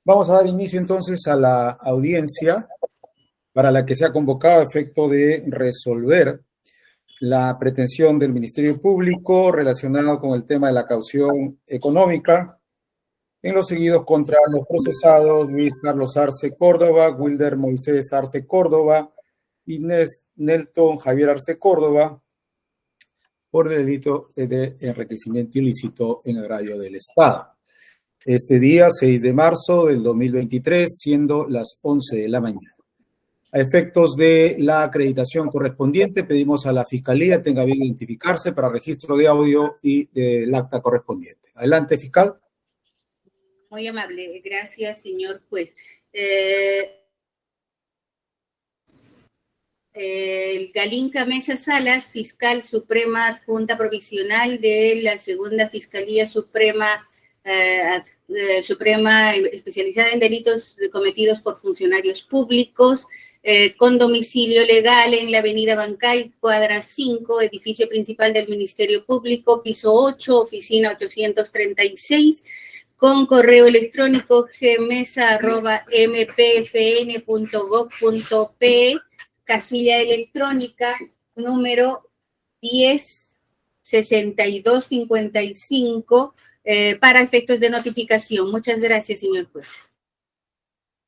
Vamos a dar inicio entonces a la audiencia para la que se ha convocado a efecto de resolver la pretensión del Ministerio Público relacionada con el tema de la caución económica en los seguidos contra los procesados Luis Carlos Arce Córdoba, Wilder Moisés Arce Córdoba y Nelton Javier Arce Córdoba por el delito de enriquecimiento ilícito en agravio del Estado. Este día, 6 de marzo del 2023, siendo las 11 de la mañana. A efectos de la acreditación correspondiente, pedimos a la Fiscalía tenga bien identificarse para registro de audio y del acta correspondiente. Adelante, fiscal. Muy amable, gracias, señor juez. Galinca Mesa Salas, fiscal suprema adjunta provisional de la Segunda Fiscalía Suprema, Suprema especializada en delitos cometidos por funcionarios públicos, con domicilio legal en la avenida Bancay, cuadra 5, edificio principal del Ministerio Público, piso 8, oficina 836, con correo electrónico gmesa@mpfn.gov.pe, casilla electrónica número 106255, para efectos de notificación. Muchas gracias, señor juez.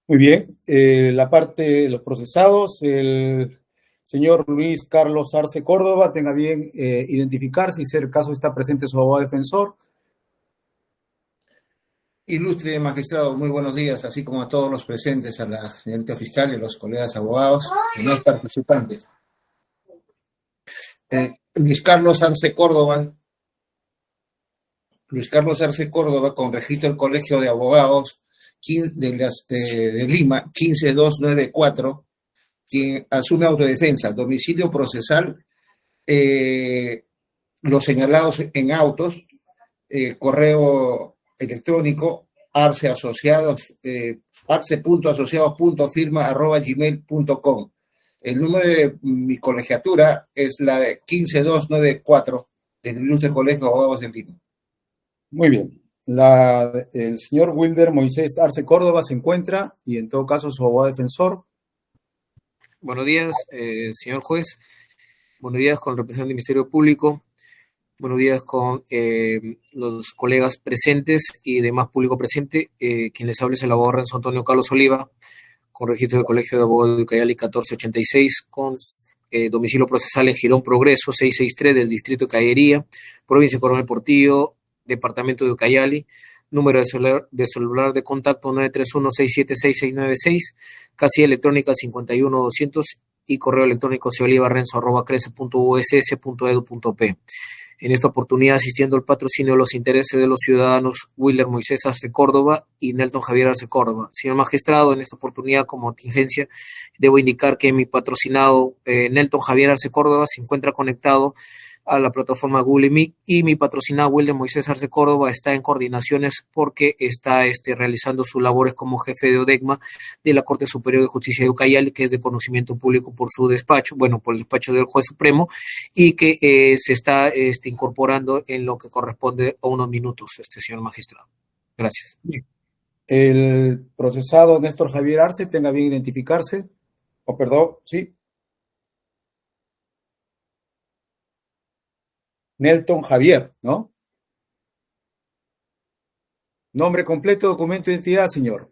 Muy bien. La parte de los procesados, el señor Luis Carlos Arce Córdoba, tenga bien identificarse y si el caso está presente su abogado defensor. Ilustre magistrado, muy buenos días, así como a todos los presentes, a la señorita fiscal y a los colegas abogados y no participantes. Luis Carlos Arce Córdoba, con registro del Colegio de Abogados de Lima, 15294, quien asume autodefensa, domicilio procesal, los señalados en autos, correo electrónico arce.asociados.firma@gmail.com. El número de mi colegiatura es la de 15294 del Ilustre Colegio de Abogados de Lima. Muy bien. El señor Wilder Moisés Arce Córdoba se encuentra y en todo caso su abogado defensor. Buenos días, señor juez. Buenos días con el representante del Ministerio Público. Buenos días con los colegas presentes y demás público presente. Quien les habla es el abogado Renzo Antonio Carlos Oliva, con registro del Colegio de Abogados de Ucayali 1486, con domicilio procesal en Girón Progreso 663 del distrito de Cayería, provincia de Coronel Portillo, departamento de Ucayali, número de celular de contacto 931-676-696, casilla electrónica 51200 y correo electrónico colivarenzo@crece.uss.edu.p. En esta oportunidad, asistiendo al patrocinio de los intereses de los ciudadanos Wilder Moisés Arce Córdoba y Nelton Javier Arce Córdoba. Señor magistrado, en esta oportunidad, como contingencia, debo indicar que mi patrocinado Nelton Javier Arce Córdoba se encuentra conectado a la plataforma Google Meet y mi patrocinado Wilder Moisés Arce Córdoba está en coordinaciones porque está realizando sus labores como jefe de ODECMA de la Corte Superior de Justicia de Ucayali, que es de conocimiento público por su despacho, por el despacho del juez supremo, y que se está incorporando en lo que corresponde a unos minutos, señor magistrado. Gracias. El procesado Néstor Javier Arce tenga bien identificarse. Sí. Nelton Javier, ¿no? Nombre completo, documento de identidad, señor.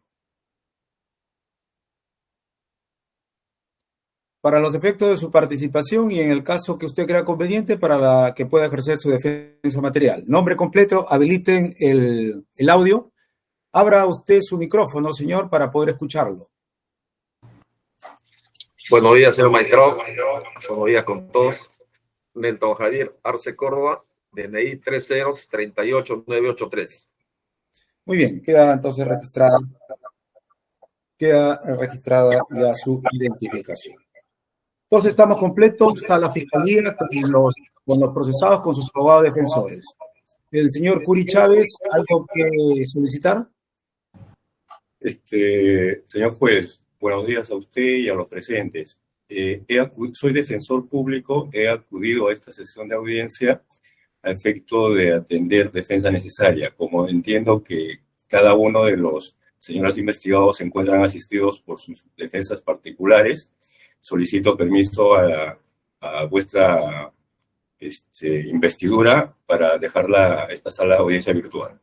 Para los efectos de su participación y en el caso que usted crea conveniente para que pueda ejercer su defensa material. Nombre completo, habiliten el audio. Abra usted su micrófono, señor, para poder escucharlo. Buenos días, señor magistrado. Buenos días con todos. Nelton Javier Arce Córdoba, DNI 3038983. Muy bien, queda entonces registrada ya su identificación. Entonces estamos completos, está la fiscalía con los procesados, con sus abogados defensores. El señor Curi Chávez, ¿algo que solicitar? Señor juez, buenos días a usted y a los presentes. Soy defensor público, he acudido a esta sesión de audiencia a efecto de atender defensa necesaria. Como entiendo que cada uno de los señores investigados se encuentran asistidos por sus defensas particulares. Solicito permiso a vuestra investidura para dejar esta sala de audiencia virtual.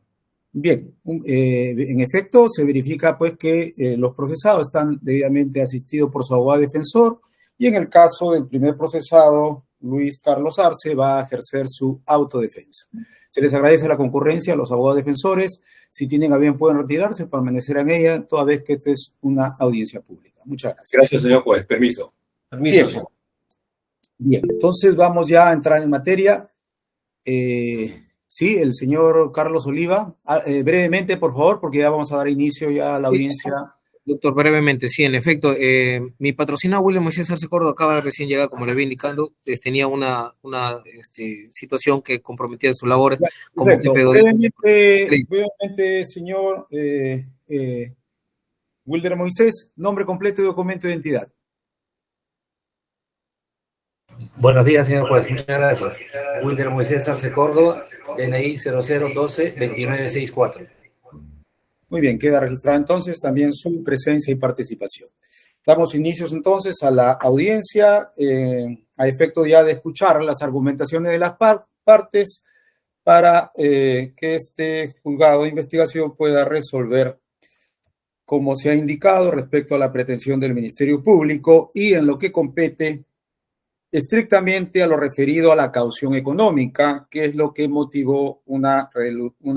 Bien, en efecto, se verifica pues que los procesados están debidamente asistidos por su abogado defensor y en el caso del primer procesado, Luis Carlos Arce, va a ejercer su autodefensa. Se les agradece la concurrencia a los abogados defensores. Si tienen a bien, pueden retirarse, permanecer en ella, toda vez que esta es una audiencia pública. Muchas gracias. Gracias, señor juez. Permiso. Permiso. Bien, entonces vamos ya a entrar en materia. Sí, el señor Carlos Oliva. Brevemente, por favor, porque ya vamos a dar inicio ya a la audiencia. Doctor, brevemente, sí, en efecto, mi patrocinado William Moisés Arce Córdoba acaba de recién llegar, como le venía indicando, tenía una situación que comprometía sus labores como jefe de... Brevemente, señor Wilder Moisés, nombre completo y documento de identidad. Buenos días, señor juez. Muchas gracias. Wilder Moisés Arce Córdoba, DNI 0012-2964. Muy bien, queda registrada entonces también su presencia y participación. Damos inicios entonces a la audiencia, a efecto ya de escuchar las argumentaciones de las partes para que este juzgado de investigación pueda resolver, como se ha indicado, respecto a la pretensión del Ministerio Público y en lo que compete estrictamente a lo referido a la caución económica, que es lo que motivó una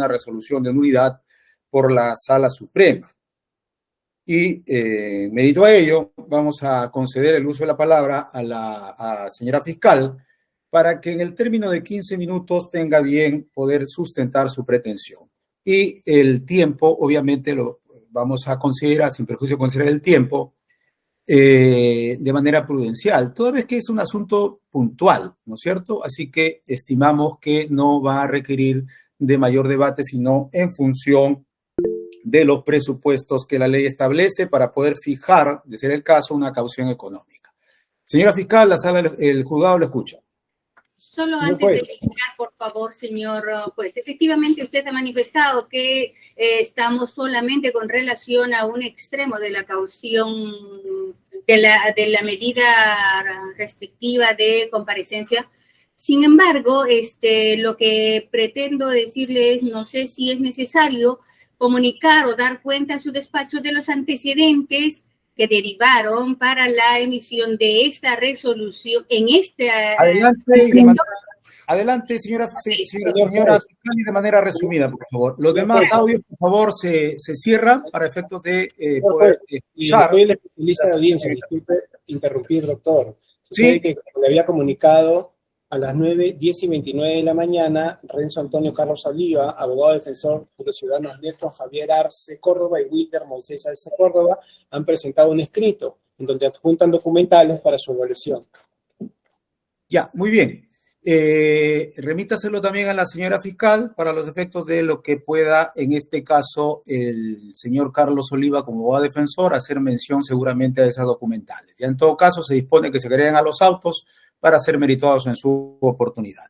resolución de nulidad por la Sala Suprema. Y mérito a ello, vamos a conceder el uso de la palabra a la señora fiscal para que en el término de 15 minutos tenga bien poder sustentar su pretensión. Y el tiempo, obviamente, lo vamos a considerar, sin perjuicio de considerar el tiempo, de manera prudencial, toda vez que es un asunto puntual, ¿no es cierto? Así que estimamos que no va a requerir de mayor debate, sino en función de los presupuestos que la ley establece para poder fijar, de ser el caso, una caución económica. Señora fiscal, la sala, el juzgado lo escucha. Solo antes de iniciar, por favor, señor juez. Efectivamente, usted ha manifestado que estamos solamente con relación a un extremo de la caución, de la medida restrictiva de comparecencia. Sin embargo, lo que pretendo decirle es, no sé si es necesario comunicar o dar cuenta a su despacho de los antecedentes que derivaron para la emisión de esta resolución en este... Adelante, señora fiscal, y de manera resumida, por favor. Los demás audios, por favor, se cierran para efectos de poder escuchar. Soy el especialista de audiencia, disculpe interrumpir, doctor. Sí. Que le había comunicado a las 9:10:29 de la mañana, Renzo Antonio Carlos Oliva, abogado defensor de los ciudadanos Nelton Javier Arce Córdoba y Wilder Moisés Arce Córdoba, han presentado un escrito en donde adjuntan documentales para su evaluación. Ya, muy bien. Remítaselo también a la señora fiscal para los efectos de lo que pueda, en este caso, el señor Carlos Oliva, como abogado defensor, hacer mención seguramente a esas documentales. Ya en todo caso, se dispone que se agreguen a los autos para ser meritados en su oportunidad.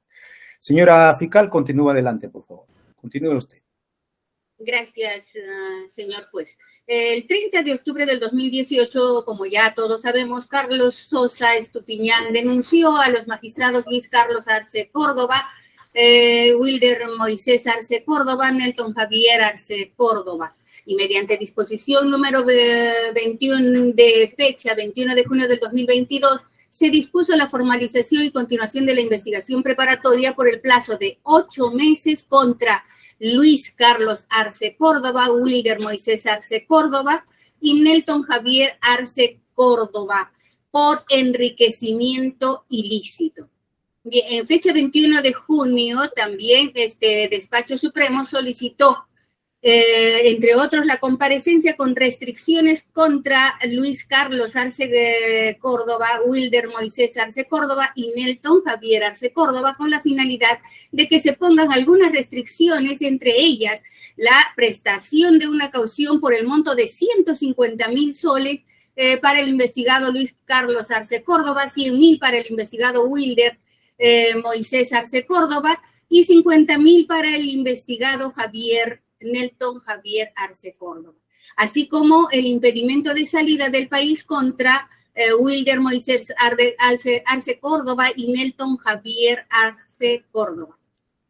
Señora fiscal, continúa adelante, por favor. Continúe usted. Gracias, señor juez. El 30 de octubre del 2018, como ya todos sabemos, Carlos Sosa Estupiñán denunció a los magistrados Luis Carlos Arce Córdoba, Wilder Moisés Arce Córdoba, Nelton Javier Arce Córdoba, y mediante disposición número 21 de fecha 21 de junio del 2022, se dispuso la formalización y continuación de la investigación preparatoria por el plazo de 8 meses contra Luis Carlos Arce Córdoba, Wilder Moisés Arce Córdoba y Nelton Javier Arce Córdoba por enriquecimiento ilícito. Bien, en fecha 21 de junio también Despacho Supremo solicitó, entre otros, la comparecencia con restricciones contra Luis Carlos Arce Córdoba, Wilder Moisés Arce Córdoba y Nelton Javier Arce Córdoba, con la finalidad de que se pongan algunas restricciones, entre ellas la prestación de una caución por el monto de 150,000 soles para el investigado Luis Carlos Arce Córdoba, 100,000 para el investigado Wilder Moisés Arce Córdoba y 50,000 para el investigado Nelton Javier Arce Córdoba. así como el impedimento de salida del país contra Wilder Moisés Arce Córdoba y Nelton Javier Arce Córdoba.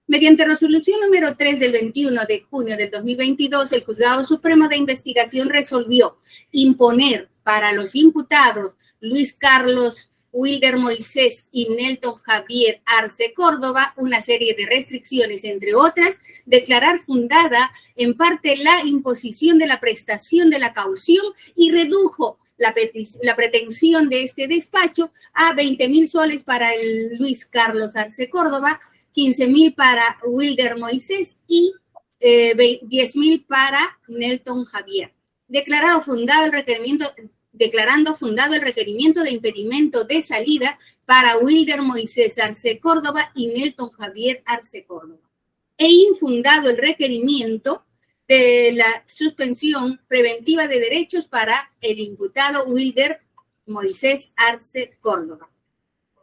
Mediante resolución número 3 del 21 de junio del 2022, el Juzgado Supremo de Investigación resolvió imponer para los imputados Luis Carlos Wilder Moisés y Nelton Javier Arce Córdoba una serie de restricciones, entre otras, declarar fundada en parte la imposición de la prestación de la caución y redujo la pretensión de este despacho a 20.000 soles para el Luis Carlos Arce Córdoba, 15.000 para Wilder Moisés y 10.000 para Nelton Javier. Declarando fundado el requerimiento de impedimento de salida para Wilder Moisés Arce Córdoba y Nelton Javier Arce Córdoba. E infundado el requerimiento de la suspensión preventiva de derechos para el imputado Wilder Moisés Arce Córdoba.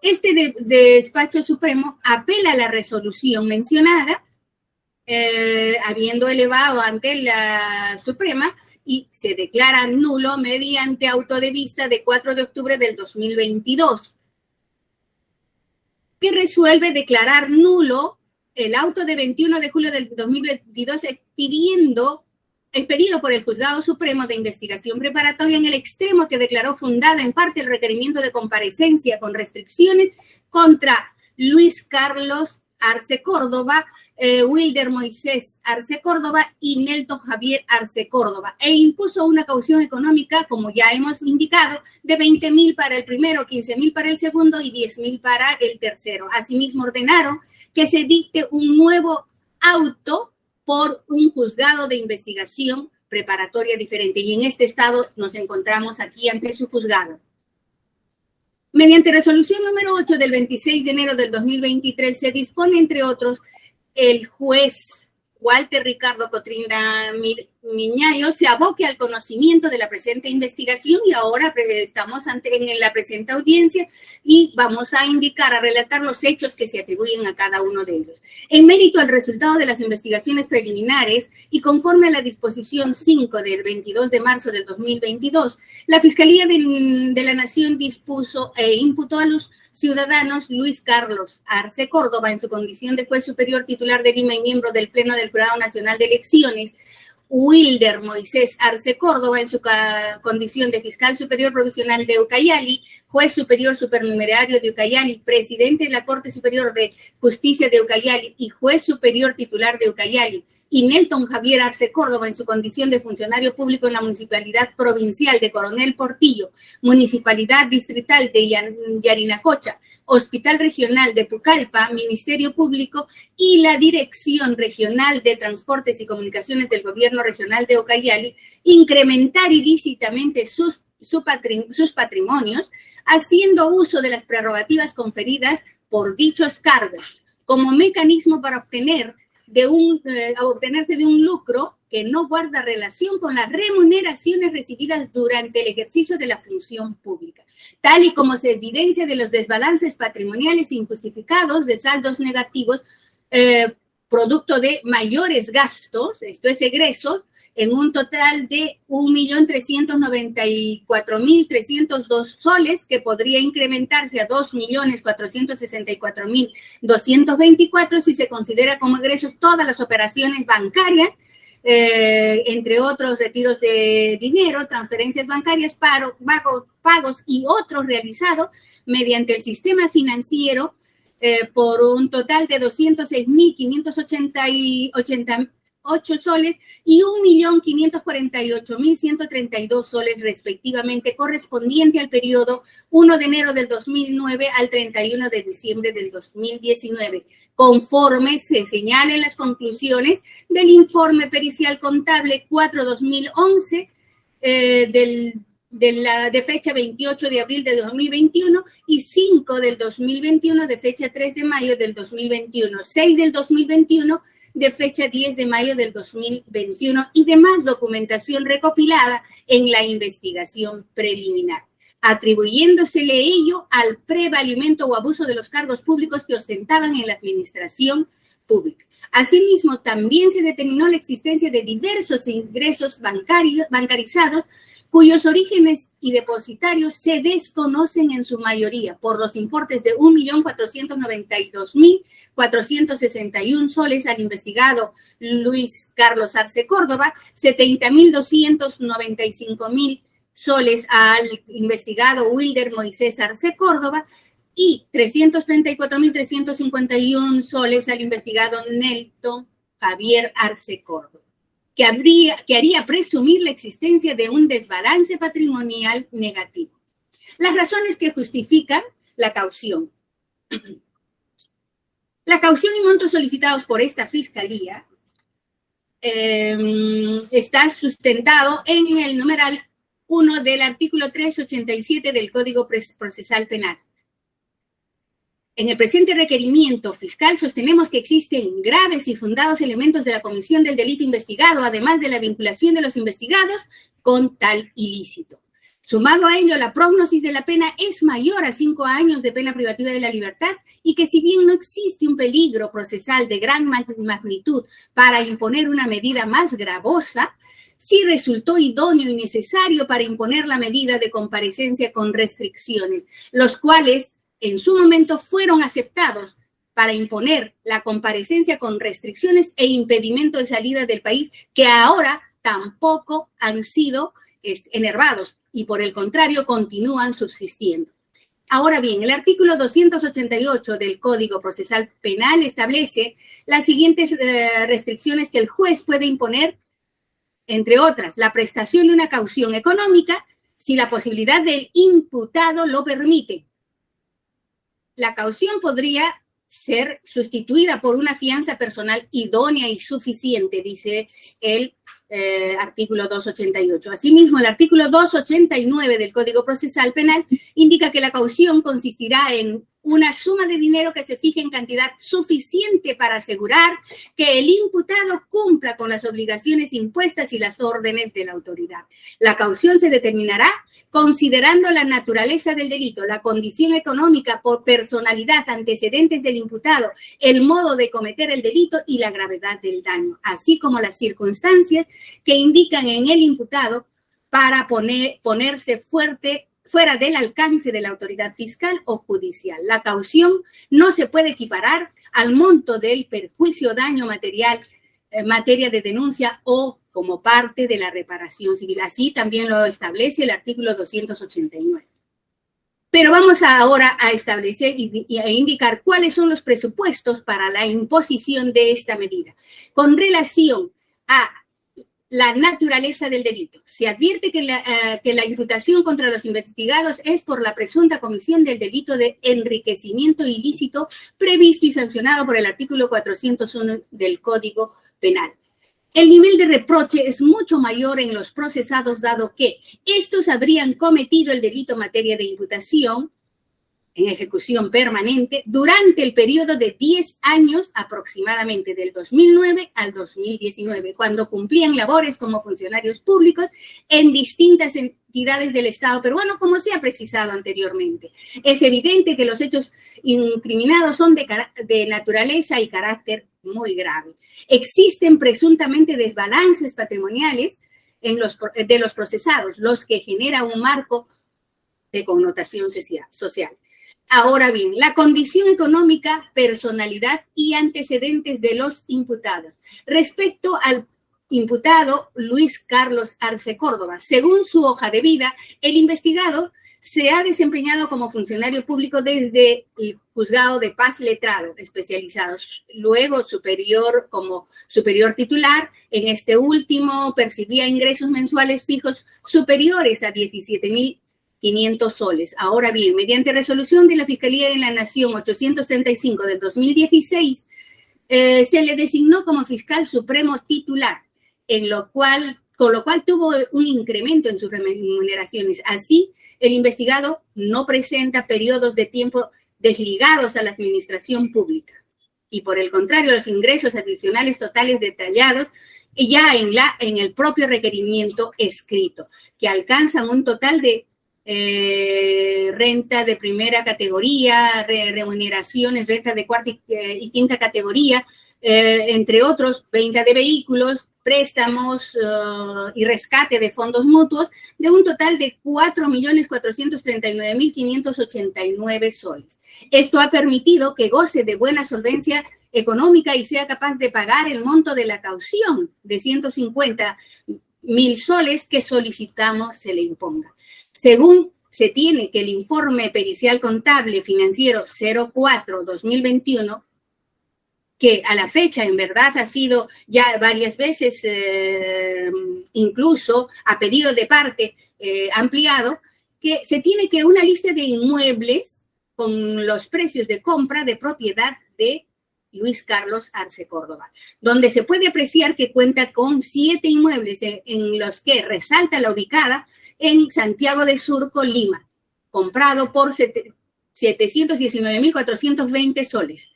Este despacho supremo apela a la resolución mencionada, habiendo elevado ante la Suprema, y se declara nulo mediante auto de vista de 4 de octubre del 2022, que resuelve declarar nulo el auto de 21 de julio del 2022 expedido por el Juzgado Supremo de Investigación Preparatoria, en el extremo que declaró fundada en parte el requerimiento de comparecencia con restricciones contra Luis Carlos Arce Córdoba, Wilder Moisés Arce Córdoba y Nelton Javier Arce Córdoba, e impuso una caución económica, como ya hemos indicado, de 20.000 para el primero, 15.000 para el segundo y 10.000 para el tercero. Asimismo, ordenaron que se dicte un nuevo auto por un juzgado de investigación preparatoria diferente, y en este estado nos encontramos aquí ante su juzgado. Mediante resolución número 8 del 26 de enero del 2023 se dispone, entre otros, el juez Walter Ricardo Cotrinda Miñayo se aboque al conocimiento de la presente investigación, y ahora estamos en la presente audiencia y vamos a relatar los hechos que se atribuyen a cada uno de ellos. En mérito al resultado de las investigaciones preliminares y conforme a la disposición 5 del 22 de marzo del 2022, la Fiscalía de la Nación dispuso e imputó a los ciudadanos Luis Carlos Arce Córdoba, en su condición de juez superior titular de Lima y miembro del Pleno del Jurado Nacional de Elecciones, Wilder Moisés Arce Córdoba, en su condición de fiscal superior provisional de Ucayali, juez superior supernumerario de Ucayali, presidente de la Corte Superior de Justicia de Ucayali y juez superior titular de Ucayali, y Nelton Javier Arce Córdoba, en su condición de funcionario público en la Municipalidad Provincial de Coronel Portillo, Municipalidad Distrital de Yarinacocha, Hospital Regional de Pucallpa, Ministerio Público y la Dirección Regional de Transportes y Comunicaciones del Gobierno Regional de Ucayali, incrementar ilícitamente sus patrimonios, haciendo uso de las prerrogativas conferidas por dichos cargos, como mecanismo para obtenerse de un lucro que no guarda relación con las remuneraciones recibidas durante el ejercicio de la función pública, tal y como se evidencia de los desbalances patrimoniales injustificados de saldos negativos, producto de mayores gastos, esto es egresos, en un total de 1.394.302 soles, que podría incrementarse a 2.464.224 si se considera como egresos todas las operaciones bancarias, entre otros retiros de dinero, transferencias bancarias, pagos y otros realizados mediante el sistema financiero, por un total de 206.588 soles y 1.548.132 soles respectivamente, correspondiente al periodo 1 de enero del 2009 al 31 de diciembre del 2019, conforme se señala en las conclusiones del informe pericial contable 4-2011 de fecha 28 de abril de 2021 y 5 del 2021 de fecha 3 de mayo del 2021, 6 del 2021 de fecha 10 de mayo del 2021 y demás documentación recopilada en la investigación preliminar, atribuyéndosele ello al prevalimento o abuso de los cargos públicos que ostentaban en la administración pública. Asimismo, también se determinó la existencia de diversos ingresos bancarizados cuyos orígenes y depositarios se desconocen en su mayoría por los importes de 1.492.461 soles al investigado Luis Carlos Arce Córdoba, 70.295.000 soles al investigado Wilder Moisés Arce Córdoba y 334.351 soles al investigado Nelton Javier Arce Córdoba, que haría presumir la existencia de un desbalance patrimonial negativo. Las razones que justifican la caución. La caución y montos solicitados por esta fiscalía está sustentado en el numeral 1 del artículo 387 del Código Procesal Penal. En el presente requerimiento fiscal sostenemos que existen graves y fundados elementos de la comisión del delito investigado, además de la vinculación de los investigados con tal ilícito. Sumado a ello, la prognosis de la pena es mayor a 5 años de pena privativa de la libertad y que si bien no existe un peligro procesal de gran magnitud para imponer una medida más gravosa, sí resultó idóneo y necesario para imponer la medida de comparecencia con restricciones, los cuales en su momento fueron aceptados para imponer la comparecencia con restricciones e impedimento de salida del país, que ahora tampoco han sido enervados y por el contrario continúan subsistiendo. Ahora bien, el artículo 288 del Código Procesal Penal establece las siguientes restricciones que el juez puede imponer, entre otras, la prestación de una caución económica si la posibilidad del imputado lo permite. La caución podría ser sustituida por una fianza personal idónea y suficiente, dice el artículo 288. Asimismo, el artículo 289 del Código Procesal Penal indica que la caución consistirá en una suma de dinero que se fije en cantidad suficiente para asegurar que el imputado cumpla con las obligaciones impuestas y las órdenes de la autoridad. La caución se determinará considerando la naturaleza del delito, la condición económica por personalidad, antecedentes del imputado, el modo de cometer el delito y la gravedad del daño, así como las circunstancias que indican en el imputado para ponerse fuera del alcance de la autoridad fiscal o judicial. La caución no se puede equiparar al monto del perjuicio o daño material en materia de denuncia o como parte de la reparación civil. Así también lo establece el artículo 289. Pero vamos ahora a establecer e indicar cuáles son los presupuestos para la imposición de esta medida. Con relación a la naturaleza del delito, se advierte que la imputación contra los investigados es por la presunta comisión del delito de enriquecimiento ilícito previsto y sancionado por el artículo 401 del Código Penal. El nivel de reproche es mucho mayor en los procesados, dado que estos habrían cometido el delito en materia de imputación en ejecución permanente durante el periodo de 10 años aproximadamente, del 2009 al 2019, cuando cumplían labores como funcionarios públicos en distintas entidades del Estado peruano, como se ha precisado anteriormente. Es evidente que los hechos incriminados son de naturaleza y carácter muy grave. Existen presuntamente desbalances patrimoniales de los procesados, los que generan un marco de connotación social. Ahora bien, la condición económica, personalidad y antecedentes de los imputados. Respecto al imputado Luis Carlos Arce Córdoba, según su hoja de vida, el investigado se ha desempeñado como funcionario público desde el Juzgado de Paz Letrado especializado, luego como superior titular. En este último percibía ingresos mensuales fijos superiores a 17.500 soles. Ahora bien, mediante resolución de la Fiscalía de la Nación 835 del 2016, se le designó como fiscal supremo titular, con lo cual tuvo un incremento en sus remuneraciones. Así, el investigado no presenta periodos de tiempo desligados a la administración pública y, por el contrario, los ingresos adicionales totales detallados ya en el propio requerimiento escrito, que alcanzan un total de renta de primera categoría, remuneraciones, renta de cuarta y quinta categoría, entre otros, venta de vehículos, préstamos y rescate de fondos mutuos, de un total de 4.439.589 soles. Esto ha permitido que goce de buena solvencia económica y sea capaz de pagar el monto de la caución de 150.000 soles que solicitamos se le imponga. Según se tiene que el informe pericial contable financiero 04-2021, que a la fecha en verdad ha sido ya varias veces, incluso a pedido de parte ampliado, que se tiene que una lista de inmuebles con los precios de compra de propiedad de Luis Carlos Arce Córdoba, donde se puede apreciar que cuenta con 7 inmuebles en los que resalta la ubicada en Santiago de Surco, Lima, comprado por 719.420 soles.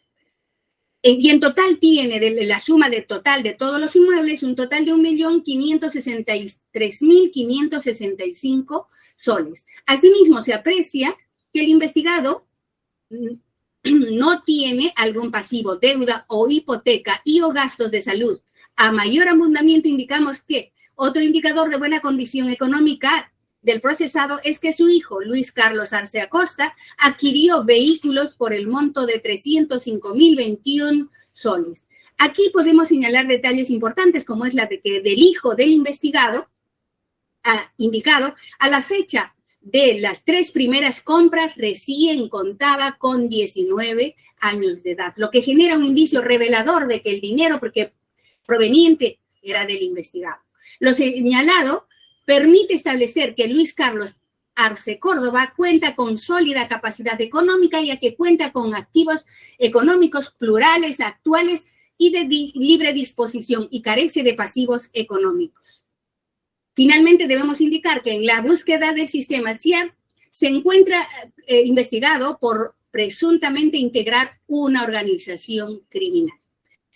Y en total tiene de la suma de total de todos los inmuebles un total de 1.563.565 soles. Asimismo, se aprecia que el investigado no tiene algún pasivo, deuda o hipoteca y o gastos de salud. A mayor abundamiento indicamos que otro indicador de buena condición económica del procesado es que su hijo, Luis Carlos Arce Acosta, adquirió vehículos por el monto de 305.021 soles. Aquí podemos señalar detalles importantes, como es la de que del hijo del investigado, indicado, a la fecha de las 3 primeras compras recién contaba con 19 años de edad, lo que genera un indicio revelador de que el dinero proveniente era del investigado. Lo señalado permite establecer que Luis Carlos Arce Córdoba cuenta con sólida capacidad económica, ya que cuenta con activos económicos plurales, actuales y de libre disposición y carece de pasivos económicos. Finalmente, debemos indicar que en la búsqueda del sistema CIAR se encuentra investigado por presuntamente integrar una organización criminal.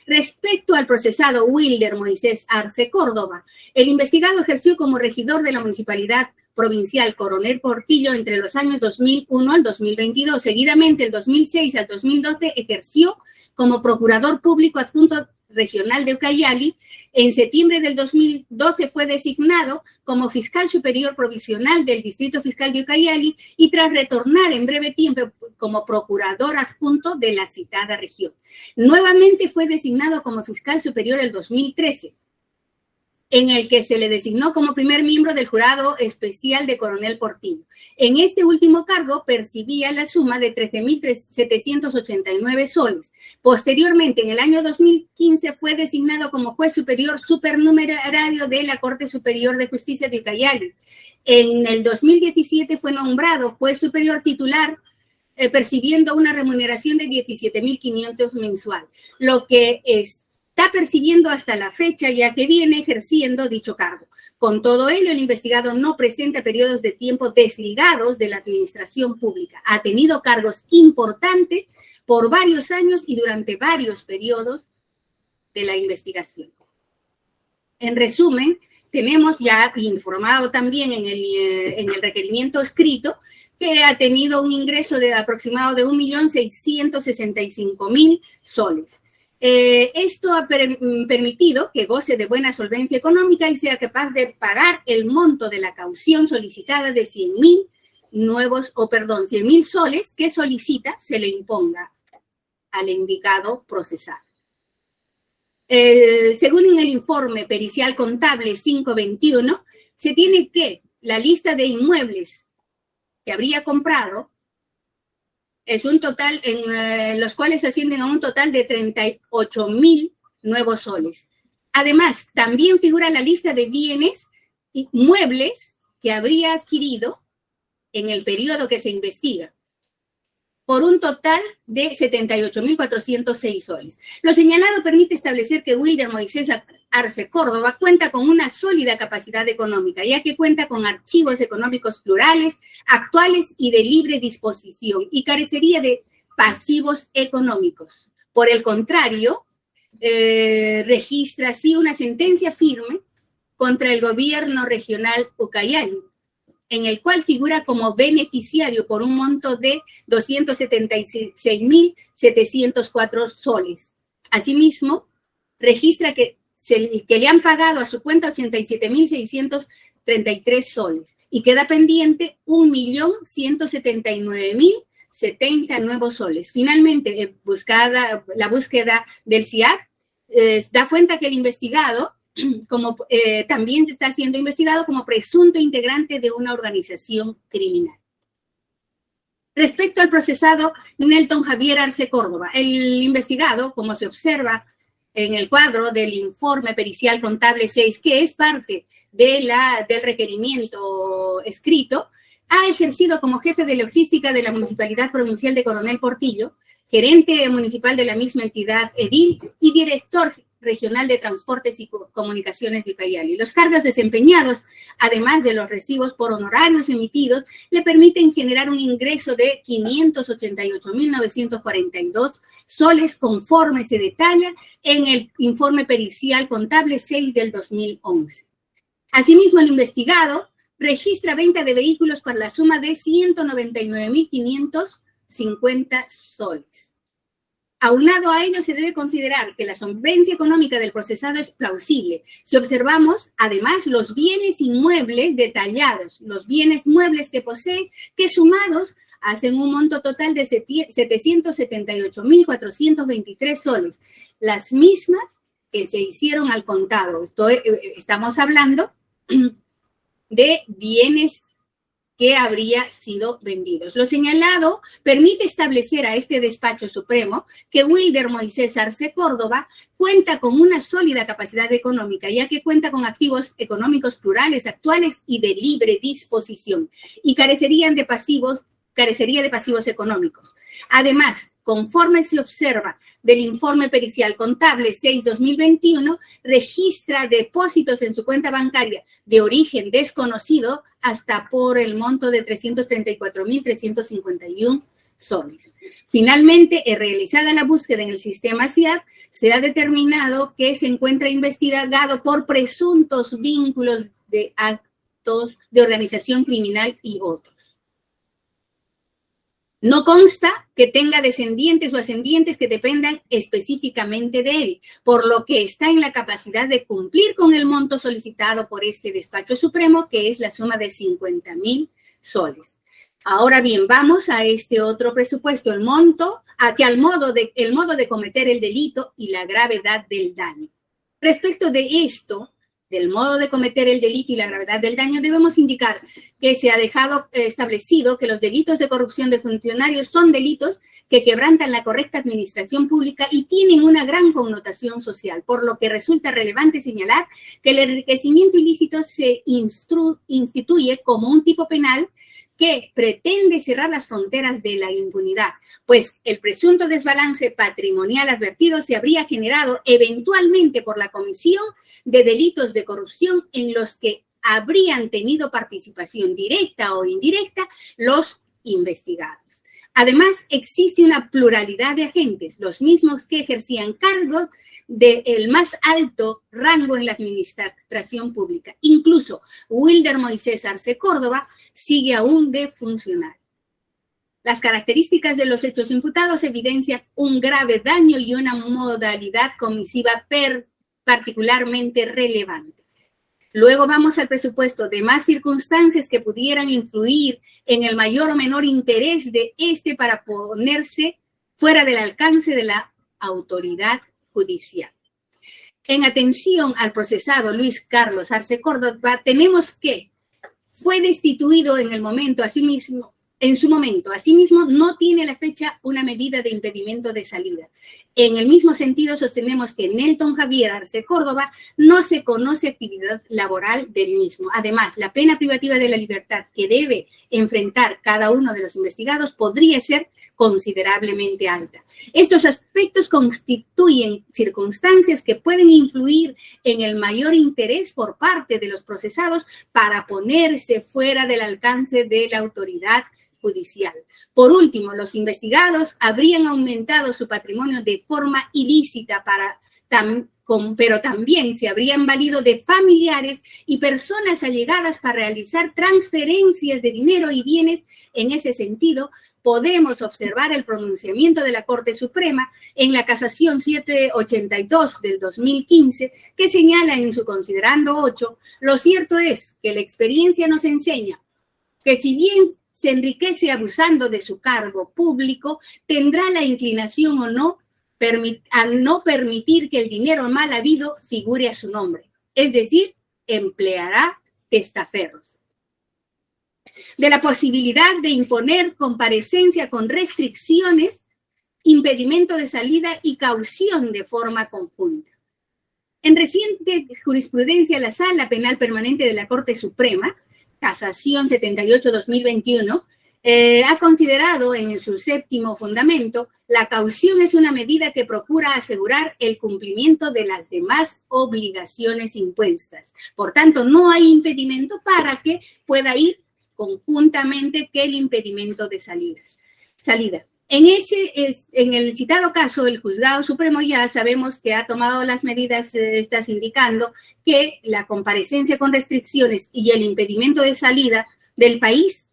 Respecto al procesado Wilder Moisés Arce Córdoba, el investigado ejerció como regidor de la Municipalidad Provincial Coronel Portillo entre los años 2001 al 2022. Seguidamente, del 2006 al 2012, ejerció como procurador público adjunto regional de Ucayali. En septiembre del 2012 fue designado como fiscal superior provisional del Distrito Fiscal de Ucayali y tras retornar en breve tiempo como procurador adjunto de la citada región. Nuevamente fue designado como fiscal superior el 2013, en el que se le designó como primer miembro del jurado especial de Coronel Portillo. En este último cargo percibía la suma de 13.789 soles. Posteriormente, en el año 2015, fue designado como juez superior supernumerario de la Corte Superior de Justicia de Ucayali. En el 2017 fue nombrado juez superior titular, percibiendo una remuneración de 17.500 mensual, lo que está percibiendo hasta la fecha, ya que viene ejerciendo dicho cargo. Con todo ello, el investigado no presenta periodos de tiempo desligados de la administración pública. Ha tenido cargos importantes por varios años y durante varios periodos de la investigación. En resumen, tenemos ya informado también en el requerimiento escrito que ha tenido un ingreso de aproximado de 1.665.000 soles. Esto ha permitido que goce de buena solvencia económica y sea capaz de pagar el monto de la caución solicitada de 100.000 soles que solicita se le imponga al indicado procesado. Según en el informe pericial contable 521, se tiene que la lista de inmuebles que habría comprado es un total en los cuales ascienden a un total de 38.000 nuevos soles. Además, también figura la lista de bienes y muebles que habría adquirido en el periodo que se investiga, por un total de 78.406 soles. Lo señalado permite establecer que Wilder Moisés Arce Córdoba cuenta con una sólida capacidad económica, ya que cuenta con archivos económicos plurales, actuales y de libre disposición, y carecería de pasivos económicos. Por el contrario, registra así una sentencia firme contra el gobierno regional Ucayali, en el cual figura como beneficiario por un monto de 276.704 soles. Asimismo, registra que le han pagado a su cuenta 87.633 soles y queda pendiente 1.179.070 nuevos soles. Finalmente, la búsqueda del SIAP da cuenta que el investigado también se está siendo investigado como presunto integrante de una organización criminal. Respecto al procesado Nelton Javier Arce Córdoba, el investigado, como se observa en el cuadro del informe pericial contable 6, que es parte del requerimiento escrito, ha ejercido como jefe de logística de la Municipalidad Provincial de Coronel Portillo, gerente municipal de la misma entidad edil y director regional de Transportes y Comunicaciones de Ucayali. Los cargos desempeñados, además de los recibos por honorarios emitidos, le permiten generar un ingreso de 588.942 soles, conforme se detalla en el informe pericial contable 6 del 2011. Asimismo, el investigado registra venta de vehículos por la suma de 199.550 soles. Aunado a ello, se debe considerar que la solvencia económica del procesado es plausible. Si observamos, además, los bienes inmuebles detallados, los bienes muebles que posee, que sumados hacen un monto total de 778.423 soles, las mismas que se hicieron al contado. Estamos hablando de bienes que habría sido vendidos. Lo señalado permite establecer a este despacho supremo que Wilder Moisés Arce Córdoba cuenta con una sólida capacidad económica, ya que cuenta con activos económicos plurales, actuales y de libre disposición, y carecería de pasivos económicos. Además, conforme se observa del informe pericial contable 6-2021, registra depósitos en su cuenta bancaria de origen desconocido hasta por el monto de 334.351 soles. Finalmente, realizada la búsqueda en el sistema SIAP, se ha determinado que se encuentra investigado por presuntos vínculos de actos de organización criminal y otros. No consta que tenga descendientes o ascendientes que dependan específicamente de él, por lo que está en la capacidad de cumplir con el monto solicitado por este despacho supremo, que es la suma de 50.000 soles. Ahora bien, vamos a este otro presupuesto, el modo de cometer el delito y la gravedad del daño. Respecto de esto, del modo de cometer el delito y la gravedad del daño, debemos indicar que se ha dejado establecido que los delitos de corrupción de funcionarios son delitos que quebrantan la correcta administración pública y tienen una gran connotación social, por lo que resulta relevante señalar que el enriquecimiento ilícito se instituye como un tipo penal que pretende cerrar las fronteras de la impunidad, pues el presunto desbalance patrimonial advertido se habría generado eventualmente por la comisión de delitos de corrupción en los que habrían tenido participación directa o indirecta los investigados. Además, existe una pluralidad de agentes, los mismos que ejercían cargos del más alto rango en la administración pública. Incluso Wilder Moisés Arce Córdoba sigue aún de funcionar. Las características de los hechos imputados evidencian un grave daño y una modalidad comisiva particularmente relevante. Luego vamos al presupuesto de más circunstancias que pudieran influir en el mayor o menor interés de este para ponerse fuera del alcance de la autoridad judicial. En atención al procesado Luis Carlos Arce Córdoba, tenemos que fue destituido en su momento. Asimismo, no tiene a la fecha una medida de impedimento de salida. En el mismo sentido, sostenemos que Nelton Javier Arce Córdoba no se conoce actividad laboral del mismo. Además, la pena privativa de la libertad que debe enfrentar cada uno de los investigados podría ser considerablemente alta. Estos aspectos constituyen circunstancias que pueden influir en el mayor interés por parte de los procesados para ponerse fuera del alcance de la autoridad judicial. Por último, los investigados habrían aumentado su patrimonio de forma ilícita, pero también se habrían valido de familiares y personas allegadas para realizar transferencias de dinero y bienes en ese sentido, podemos observar el pronunciamiento de la Corte Suprema en la casación 782 del 2015, que señala en su considerando 8, lo cierto es que la experiencia nos enseña que si bien se enriquece abusando de su cargo público, tendrá la inclinación o no a no permitir que el dinero mal habido figure a su nombre, es decir, empleará testaferros. De la posibilidad de imponer comparecencia con restricciones, impedimento de salida y caución de forma conjunta. En reciente jurisprudencia, la Sala Penal Permanente de la Corte Suprema, Casación 78-2021, ha considerado en su séptimo fundamento, la caución es una medida que procura asegurar el cumplimiento de las demás obligaciones impuestas. Por tanto, no hay impedimento para que pueda ir conjuntamente que el impedimento de salida. En el citado caso, el Juzgado Supremo ya sabemos que ha tomado las medidas estas indicando que la comparecencia con restricciones y el impedimento de salida del país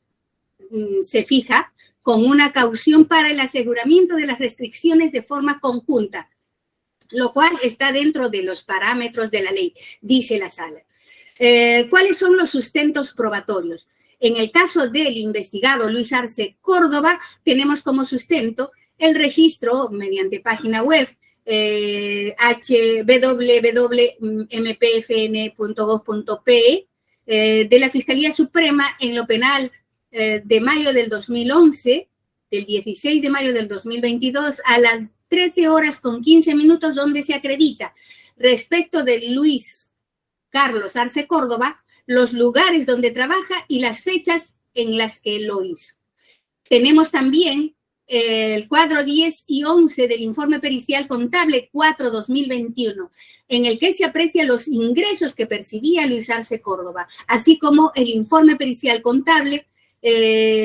se fija con una caución para el aseguramiento de las restricciones de forma conjunta, lo cual está dentro de los parámetros de la ley, dice la Sala. ¿Cuáles son los sustentos probatorios? En el caso del investigado Luis Arce Córdoba, tenemos como sustento el registro mediante página web www.mpfn.gov.pe de la Fiscalía Suprema en lo penal de mayo del 2011, del 16 de mayo del 2022, a las 13 horas con 15 minutos, donde se acredita respecto de Luis Carlos Arce Córdoba, los lugares donde trabaja y las fechas en las que lo hizo. Tenemos también el cuadro 10 y 11 del informe pericial contable 4-2021, en el que se aprecia los ingresos que percibía Luis Arce Córdoba, así como el informe pericial contable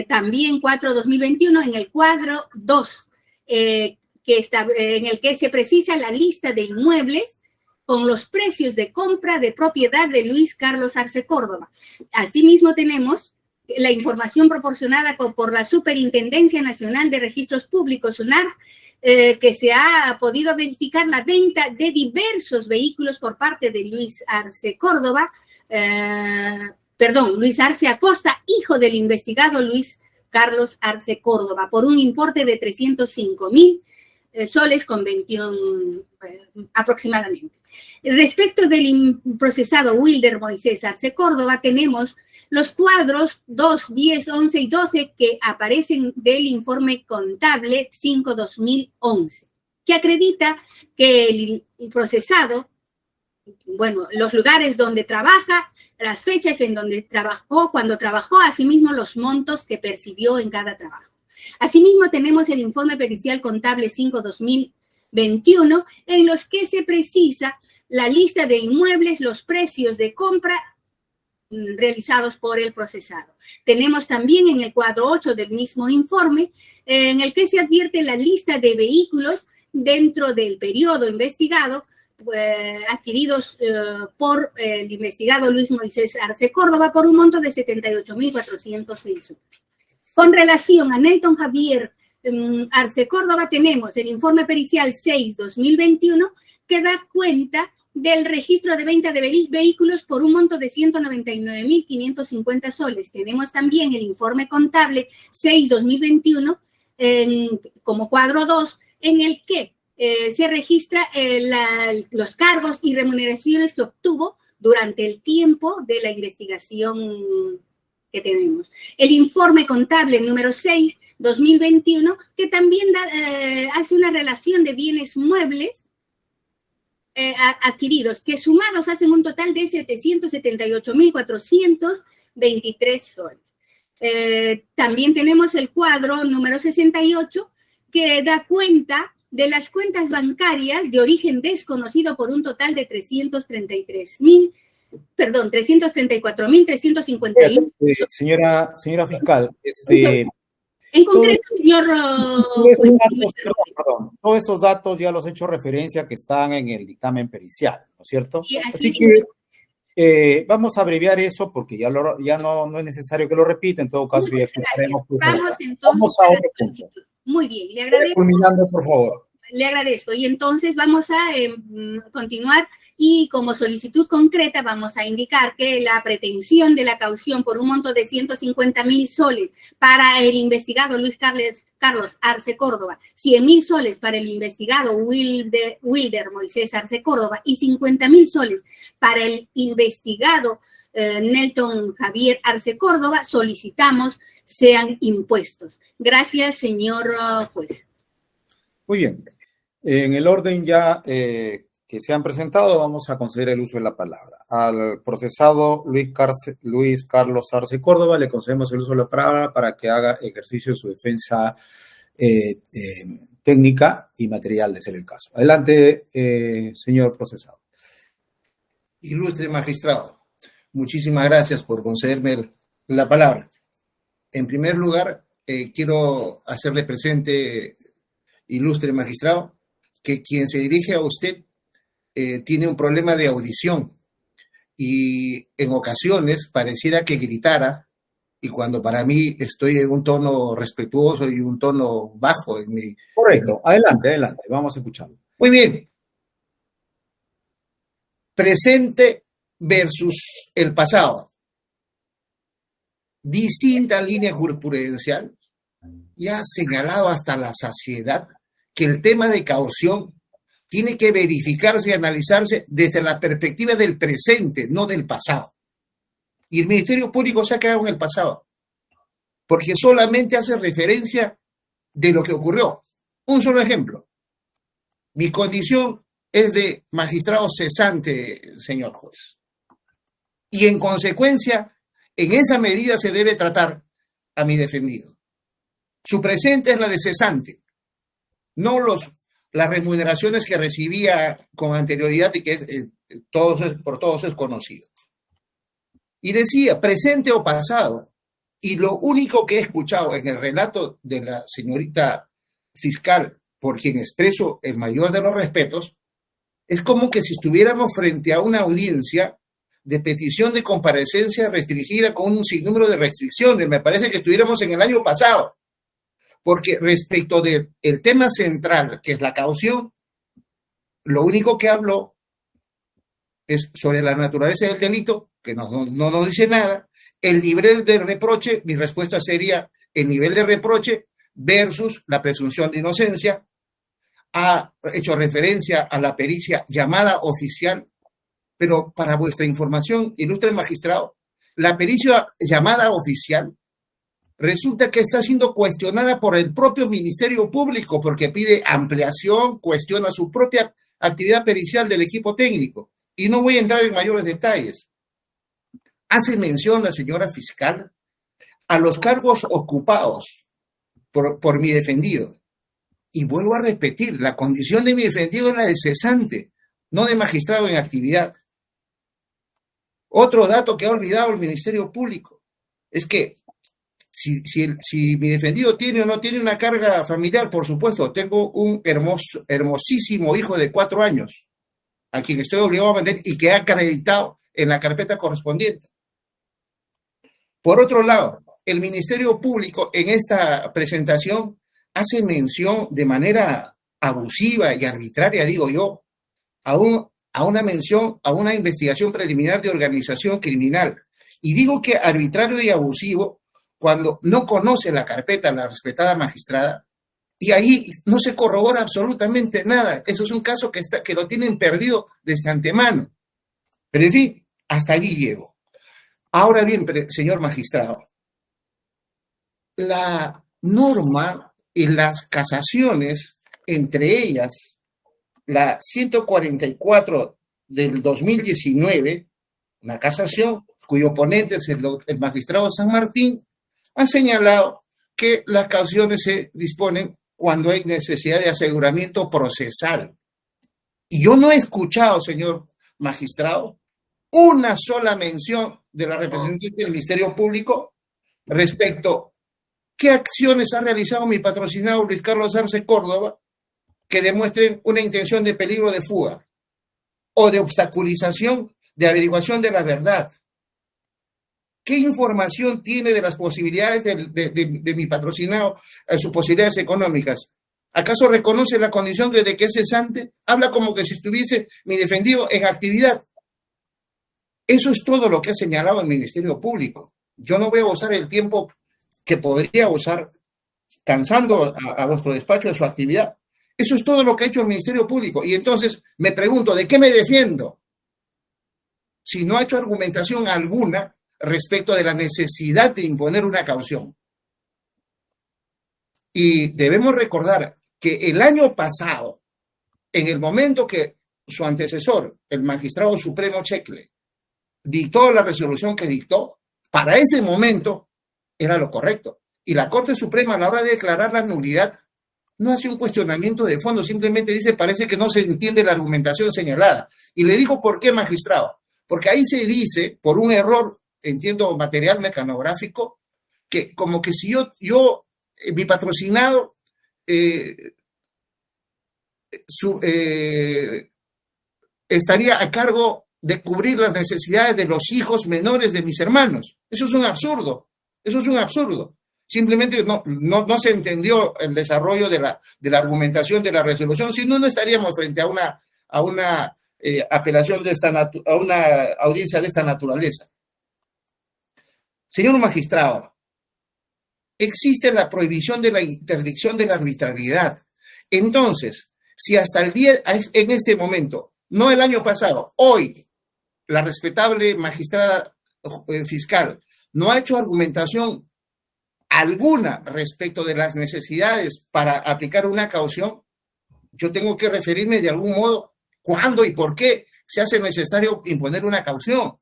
también 4-2021, en el cuadro 2, en el que se precisa la lista de inmuebles con los precios de compra de propiedad de Luis Carlos Arce Córdoba. Asimismo, tenemos la información proporcionada por la Superintendencia Nacional de Registros Públicos, SUNAR, que se ha podido verificar la venta de diversos vehículos por parte de Luis Arce Córdoba, Luis Arce Acosta, hijo del investigado Luis Carlos Arce Córdoba, por un importe de 305,000 soles con 21 aproximadamente. Respecto del procesado Wilder Moisés Arce Córdoba, tenemos los cuadros 2, 10, 11 y 12 que aparecen del informe contable 5-2011, que acredita que el procesado, los lugares donde trabaja, las fechas en donde trabajó, cuando trabajó, asimismo los montos que percibió en cada trabajo. Asimismo, tenemos el informe pericial contable 5-2021, en los que se precisa la lista de inmuebles, los precios de compra realizados por el procesado. Tenemos también en el cuadro 8 del mismo informe, en el que se advierte la lista de vehículos dentro del periodo investigado, adquiridos por el investigado Luis Moisés Arce Córdoba por un monto de 78,406. Con relación a Nelton Javier Arce Córdoba, tenemos el informe pericial 6-2021, que da cuenta del registro de venta de vehículos por un monto de 199,550 soles. Tenemos también el informe contable 6-2021 como cuadro 2, en el que se registra los cargos y remuneraciones que obtuvo durante el tiempo de la investigación que tenemos. El informe contable número 6-2021, que también hace una relación de bienes muebles adquiridos, que sumados hacen un total de 778,423 soles. También tenemos el cuadro número 68, que da cuenta de las cuentas bancarias de origen desconocido por un total de 334,351. Señora fiscal, en concreto, señor... Todos esos datos ya los he hecho referencia que están en el dictamen pericial, ¿no es cierto? Así que Vamos a abreviar eso porque ya no es necesario que lo repita, en todo caso ya escucharemos. Vamos entonces Vamos a otro punto. Muy bien, le agradezco. Culminando, por favor. Le agradezco. Y entonces vamos a continuar y como solicitud concreta vamos a indicar que la pretensión de la caución por un monto de 150.000 soles para el investigado Luis Carlos Arce Córdoba, 100.000 soles para el investigado Wilder Moisés Arce Córdoba y 50.000 soles para el investigado Nelton Javier Arce Córdoba, solicitamos sean impuestos. Gracias, señor juez. Muy bien. En el orden ya que se han presentado, vamos a conceder el uso de la palabra. Al procesado Luis Carlos Arce Córdoba le concedemos el uso de la palabra para que haga ejercicio de su defensa técnica y material, de ser el caso. Adelante, señor procesado. Ilustre magistrado, muchísimas gracias por concederme la palabra. En primer lugar, quiero hacerle presente, ilustre magistrado, que quien se dirige a usted tiene un problema de audición y en ocasiones pareciera que gritara, y cuando para mí estoy en un tono respetuoso y un tono bajo en mi... Correcto, adelante, vamos a escucharlo. Muy bien. Presente versus el pasado. Distinta línea jurisprudencial, ya ha señalado hasta la saciedad que el tema de caución tiene que verificarse y analizarse desde la perspectiva del presente, no del pasado. Y el Ministerio Público se ha quedado en el pasado, porque solamente hace referencia de lo que ocurrió. Un solo ejemplo. Mi condición es de magistrado cesante, señor juez. Y en consecuencia, en esa medida se debe tratar a mi defendido. Su presente es la de cesante, no las remuneraciones que recibía con anterioridad y que por todos es conocido. Y decía, presente o pasado. Y lo único que he escuchado en el relato de la señorita fiscal, por quien expreso el mayor de los respetos, es como que si estuviéramos frente a una audiencia de petición de comparecencia restringida con un sinnúmero de restricciones. Me parece que estuviéramos en el año pasado. Porque respecto del tema central, que es la caución, lo único que habló es sobre la naturaleza del delito, que no nos dice nada. El nivel de reproche, mi respuesta sería el nivel de reproche versus la presunción de inocencia. Ha hecho referencia a la pericia llamada oficial, pero para vuestra información, ilustre magistrado, la pericia llamada oficial resulta que está siendo cuestionada por el propio Ministerio Público porque pide ampliación, cuestiona su propia actividad pericial del equipo técnico. Y no voy a entrar en mayores detalles. Hace mención la señora fiscal a los cargos ocupados por mi defendido. Y vuelvo a repetir, la condición de mi defendido es la de cesante, no de magistrado en actividad. Otro dato que ha olvidado el Ministerio Público es que si mi defendido tiene o no tiene una carga familiar, por supuesto, tengo un hermosísimo hijo de 4 años, a quien estoy obligado a vender y que ha acreditado en la carpeta correspondiente. Por otro lado, el Ministerio Público en esta presentación hace mención de manera abusiva y arbitraria, digo yo, a una investigación preliminar de organización criminal. Y digo que arbitrario y abusivo cuando no conoce la carpeta la respetada magistrada y ahí no se corrobora absolutamente nada. Eso es un caso que lo tienen perdido desde antemano. Pero en fin, hasta allí llego. Ahora bien, señor magistrado, la norma y las casaciones, entre ellas la 144 del 2019, una casación cuyo oponente es el magistrado San Martín, ha señalado que las cauciones se disponen cuando hay necesidad de aseguramiento procesal. Y yo no he escuchado, señor magistrado, una sola mención de la representante del Ministerio Público respecto a qué acciones ha realizado mi patrocinado Luis Carlos Arce Córdoba que demuestren una intención de peligro de fuga o de obstaculización de averiguación de la verdad. ¿Qué información tiene de las posibilidades de mi patrocinado, sus posibilidades económicas? ¿Acaso reconoce la condición de que es cesante? Habla como que si estuviese mi defendido en actividad. Eso es todo lo que ha señalado el Ministerio Público. Yo no voy a usar el tiempo que podría usar cansando a vuestro despacho de su actividad. Eso es todo lo que ha hecho el Ministerio Público. Y entonces me pregunto, ¿de qué me defiendo? Si no ha hecho argumentación alguna respecto de la necesidad de imponer una caución. Y debemos recordar que el año pasado, en el momento que su antecesor, el magistrado supremo Checle, dictó la resolución que dictó, para ese momento era lo correcto. Y la Corte Suprema, a la hora de declarar la nulidad, no hace un cuestionamiento de fondo, simplemente dice, parece que no se entiende la argumentación señalada. Y le digo, ¿por qué, magistrado? Porque ahí se dice, por un error, entiendo, material mecanográfico, que como que si mi patrocinado, estaría a cargo de cubrir las necesidades de los hijos menores de mis hermanos. Eso es un absurdo. Eso es un absurdo. Simplemente no se entendió el desarrollo de la argumentación de la resolución, si no, no estaríamos frente a una apelación a una audiencia de esta naturaleza. Señor magistrado, existe la prohibición de la interdicción de la arbitrariedad. Entonces, si hasta en este momento, no el año pasado, hoy, la respetable magistrada fiscal no ha hecho argumentación alguna respecto de las necesidades para aplicar una caución, yo tengo que referirme de algún modo cuándo y por qué se hace necesario imponer una caución.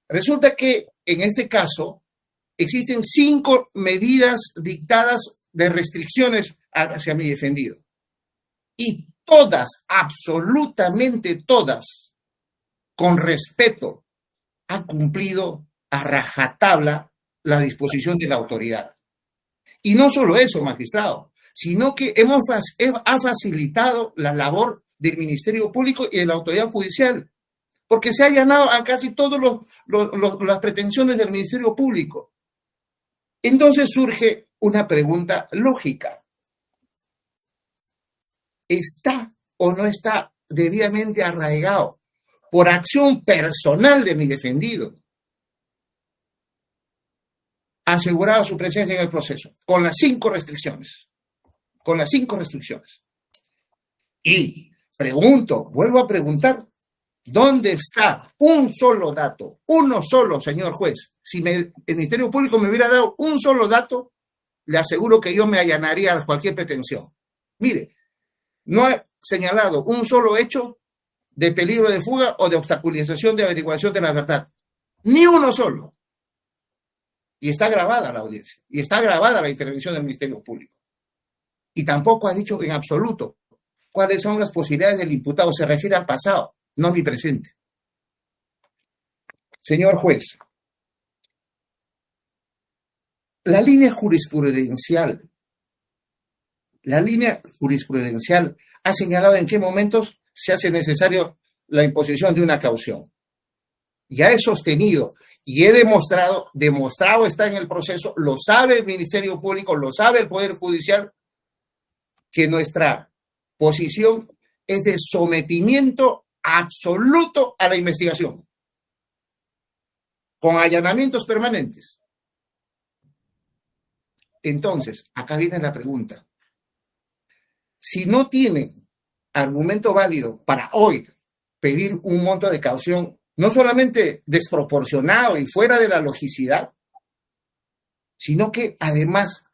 Resulta que en este caso existen 5 medidas dictadas de restricciones hacia mi defendido. Y todas, absolutamente todas, con respeto, ha cumplido a rajatabla la disposición de la autoridad. Y no solo eso, magistrado, sino que ha facilitado la labor del Ministerio Público y de la autoridad judicial, porque se ha allanado a casi todas las pretensiones del Ministerio Público. Entonces surge una pregunta lógica. ¿Está o no está debidamente arraigado por acción personal de mi defendido asegurado su presencia en el proceso, con las 5 restricciones? Con las 5 restricciones. Y vuelvo a preguntar, ¿dónde está un solo dato? Uno solo, señor juez. Si el Ministerio Público me hubiera dado un solo dato, le aseguro que yo me allanaría a cualquier pretensión. Mire, no ha señalado un solo hecho de peligro de fuga o de obstaculización de averiguación de la verdad. Ni uno solo. Y está grabada la audiencia, y está grabada la intervención del Ministerio Público. Y tampoco ha dicho en absoluto cuáles son las posibilidades del imputado. Se refiere al pasado, no a mi presente. Señor juez, la línea jurisprudencial ha señalado en qué momentos se hace necesario la imposición de una caución. Ya he sostenido y he demostrado está en el proceso, lo sabe el Ministerio Público, lo sabe el Poder Judicial, que nuestra posición es de sometimiento absoluto a la investigación, con allanamientos permanentes. Entonces, acá viene la pregunta. Si no tienen argumento válido para hoy pedir un monto de caución, no solamente desproporcionado y fuera de la logicidad, sino que además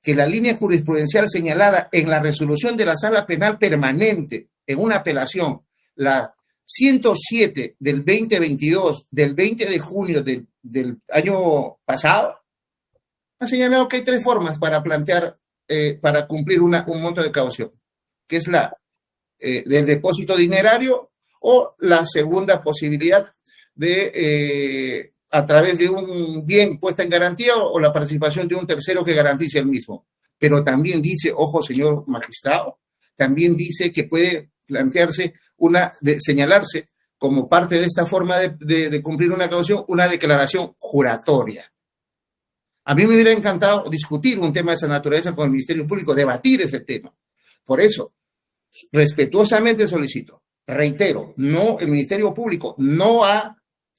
que la línea jurisprudencial señalada en la resolución de la Sala Penal Permanente en una apelación, la 107 del 2022, del 20 de junio del año pasado, ha señalado que hay 3 formas para plantear, para cumplir un monto de caución, que es la del depósito dinerario o la segunda posibilidad de a través de un bien puesta en garantía o la participación de un tercero que garantice el mismo. Pero también dice, ojo señor magistrado, también dice que puede plantearse señalarse como parte de esta forma de cumplir una caución, una declaración juratoria. A mí me hubiera encantado discutir un tema de esa naturaleza con el Ministerio Público, debatir ese tema. Por eso, respetuosamente solicito, reitero, el Ministerio Público no ha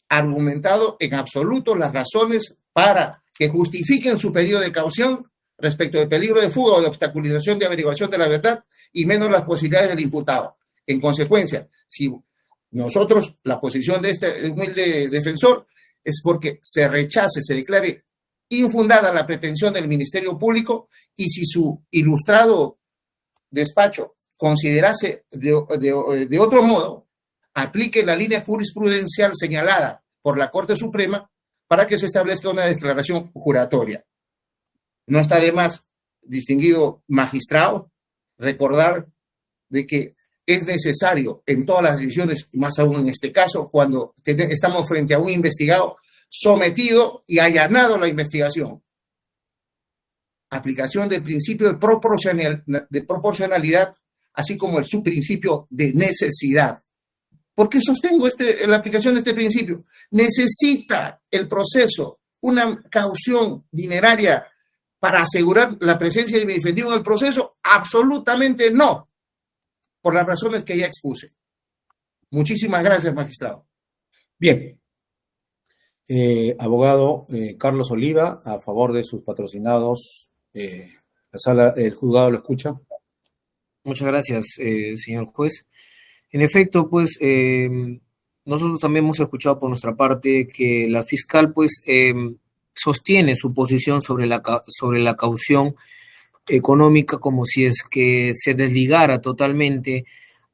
argumentado en absoluto las razones para que justifiquen su pedido de caución respecto de peligro de fuga o de obstaculización de averiguación de la verdad, y menos las posibilidades del imputado. En consecuencia, si nosotros, la posición de este humilde defensor es porque se rechace, se declare infundada la pretensión del Ministerio Público, y si su ilustrado despacho considerase de otro modo, aplique la línea jurisprudencial señalada por la Corte Suprema para que se establezca una declaración juratoria. No está de más, distinguido magistrado, recordar de que es necesario en todas las decisiones, más aún en este caso, cuando estamos frente a un investigado sometido y allanado la investigación, aplicación del principio de proporcionalidad, así como el subprincipio de necesidad. ¿Por qué sostengo la aplicación de este principio? ¿Necesita el proceso una caución dineraria para asegurar la presencia de mi defendido en el proceso? Absolutamente no, por las razones que ya expuse. Muchísimas gracias, magistrado. Bien. Abogado Carlos Oliva, a favor de sus patrocinados, el juzgado lo escucha. Muchas gracias, señor juez. En efecto, pues, nosotros también hemos escuchado por nuestra parte que la fiscal, pues, sostiene su posición sobre la caución económica como si es que se desligara totalmente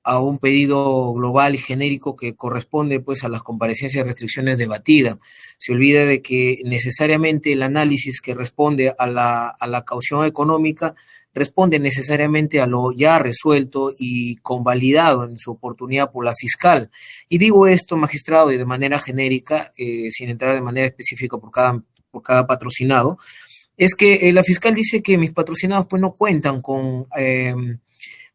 a un pedido global y genérico que corresponde, pues, a las comparecencias y restricciones debatidas. Se olvida de que necesariamente el análisis que responde a la caución económica responde necesariamente a lo ya resuelto y convalidado en su oportunidad por la fiscal. Y digo esto, magistrado, y de manera genérica, sin entrar de manera específica por cada patrocinado, es que la fiscal dice que mis patrocinados pues no cuentan con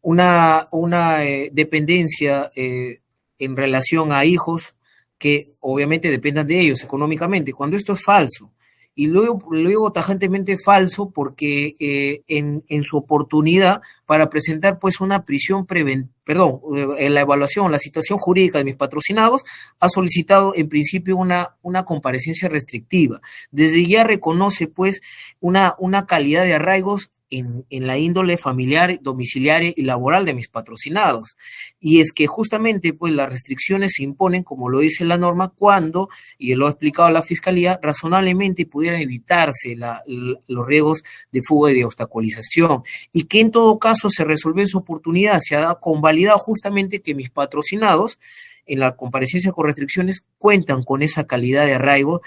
una dependencia en relación a hijos que obviamente dependan de ellos económicamente, cuando esto es falso. Y luego tajantemente falso porque en su oportunidad para presentar pues una prisión en la evaluación, la situación jurídica de mis patrocinados, ha solicitado en principio una comparecencia restrictiva. Desde ya reconoce pues una calidad de arraigos en la índole familiar, domiciliaria y laboral de mis patrocinados. Y es que justamente pues las restricciones se imponen, como lo dice la norma, cuando, y lo ha explicado la Fiscalía, razonablemente pudieran evitarse los riesgos de fuga y de obstaculización, y que en todo caso se resolvió en su oportunidad, se ha convalidado justamente que mis patrocinados en la comparecencia con restricciones cuentan con esa calidad de arraigo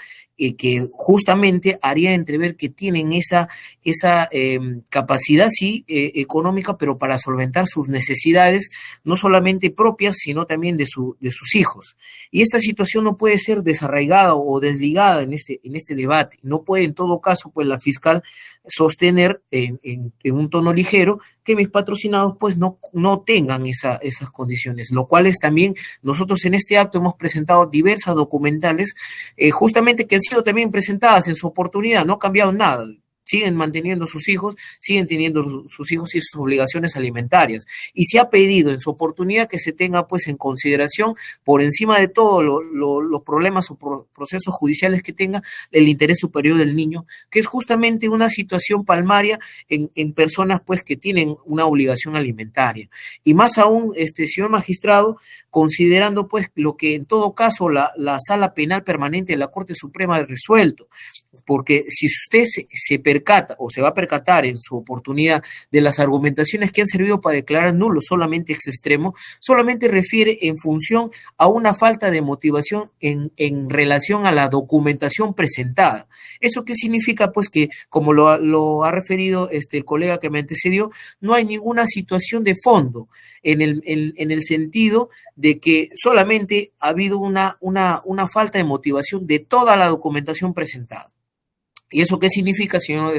que justamente haría entrever que tienen esa capacidad, sí, económica, pero para solventar sus necesidades, no solamente propias, sino también de sus hijos. Y esta situación no puede ser desarraigada o desligada en este debate. No puede, en todo caso, pues la fiscal sostener en un tono ligero que mis patrocinados pues no tengan esas condiciones, lo cual es también, nosotros en este acto hemos presentado diversas documentales, justamente que han sido también presentadas en su oportunidad, no ha cambiado nada. Siguen manteniendo sus hijos, siguen teniendo sus hijos y sus obligaciones alimentarias. Y se ha pedido en su oportunidad que se tenga pues en consideración, por encima de todos los problemas o procesos judiciales que tenga, el interés superior del niño, que es justamente una situación palmaria en personas pues que tienen una obligación alimentaria. Y más aún, señor magistrado, considerando pues lo que en todo caso la Sala Penal Permanente de la Corte Suprema ha resuelto, porque si usted se percata o se va a percatar en su oportunidad de las argumentaciones que han servido para declarar nulo solamente ex extremo, solamente refiere en función a una falta de motivación en relación a la documentación presentada. ¿Eso qué significa? Pues que, como lo ha referido el colega que me antecedió, no hay ninguna situación de fondo en el sentido de que solamente ha habido una falta de motivación de toda la documentación presentada. ¿Y eso qué significa, señor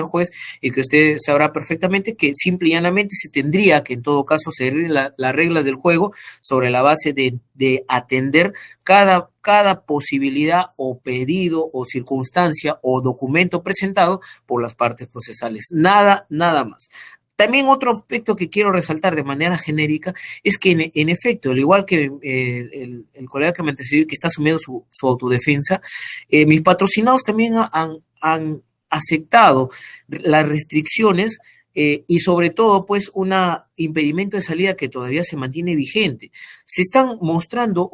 juez? Y que usted sabrá perfectamente que simple y llanamente se tendría que, en todo caso, seguir las reglas del juego sobre la base de atender cada posibilidad o pedido o circunstancia o documento presentado por las partes procesales. Nada más. También otro aspecto que quiero resaltar de manera genérica es que en efecto, al igual que el colega que me antecedió, que está asumiendo su autodefensa, mis patrocinados también han aceptado las restricciones y sobre todo pues un impedimento de salida que todavía se mantiene vigente. Se están mostrando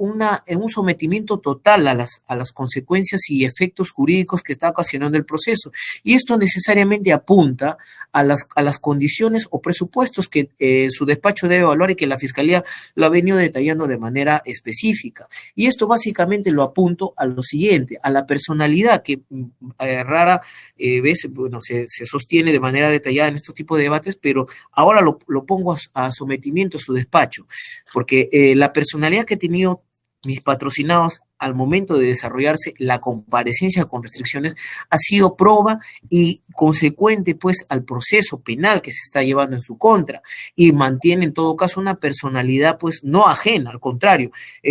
en un sometimiento total a las consecuencias y efectos jurídicos que está ocasionando el proceso. Y esto necesariamente apunta a las condiciones o presupuestos que su despacho debe evaluar y que la Fiscalía lo ha venido detallando de manera específica. Y esto básicamente lo apunto a lo siguiente, a la personalidad que rara vez, bueno, se sostiene de manera detallada en estos tipos de debates, pero ahora lo pongo a sometimiento a su despacho, porque la personalidad que he tenido mis patrocinados al momento de desarrollarse la comparecencia con restricciones ha sido proba y consecuente pues al proceso penal que se está llevando en su contra y mantiene en todo caso una personalidad pues no ajena, al contrario,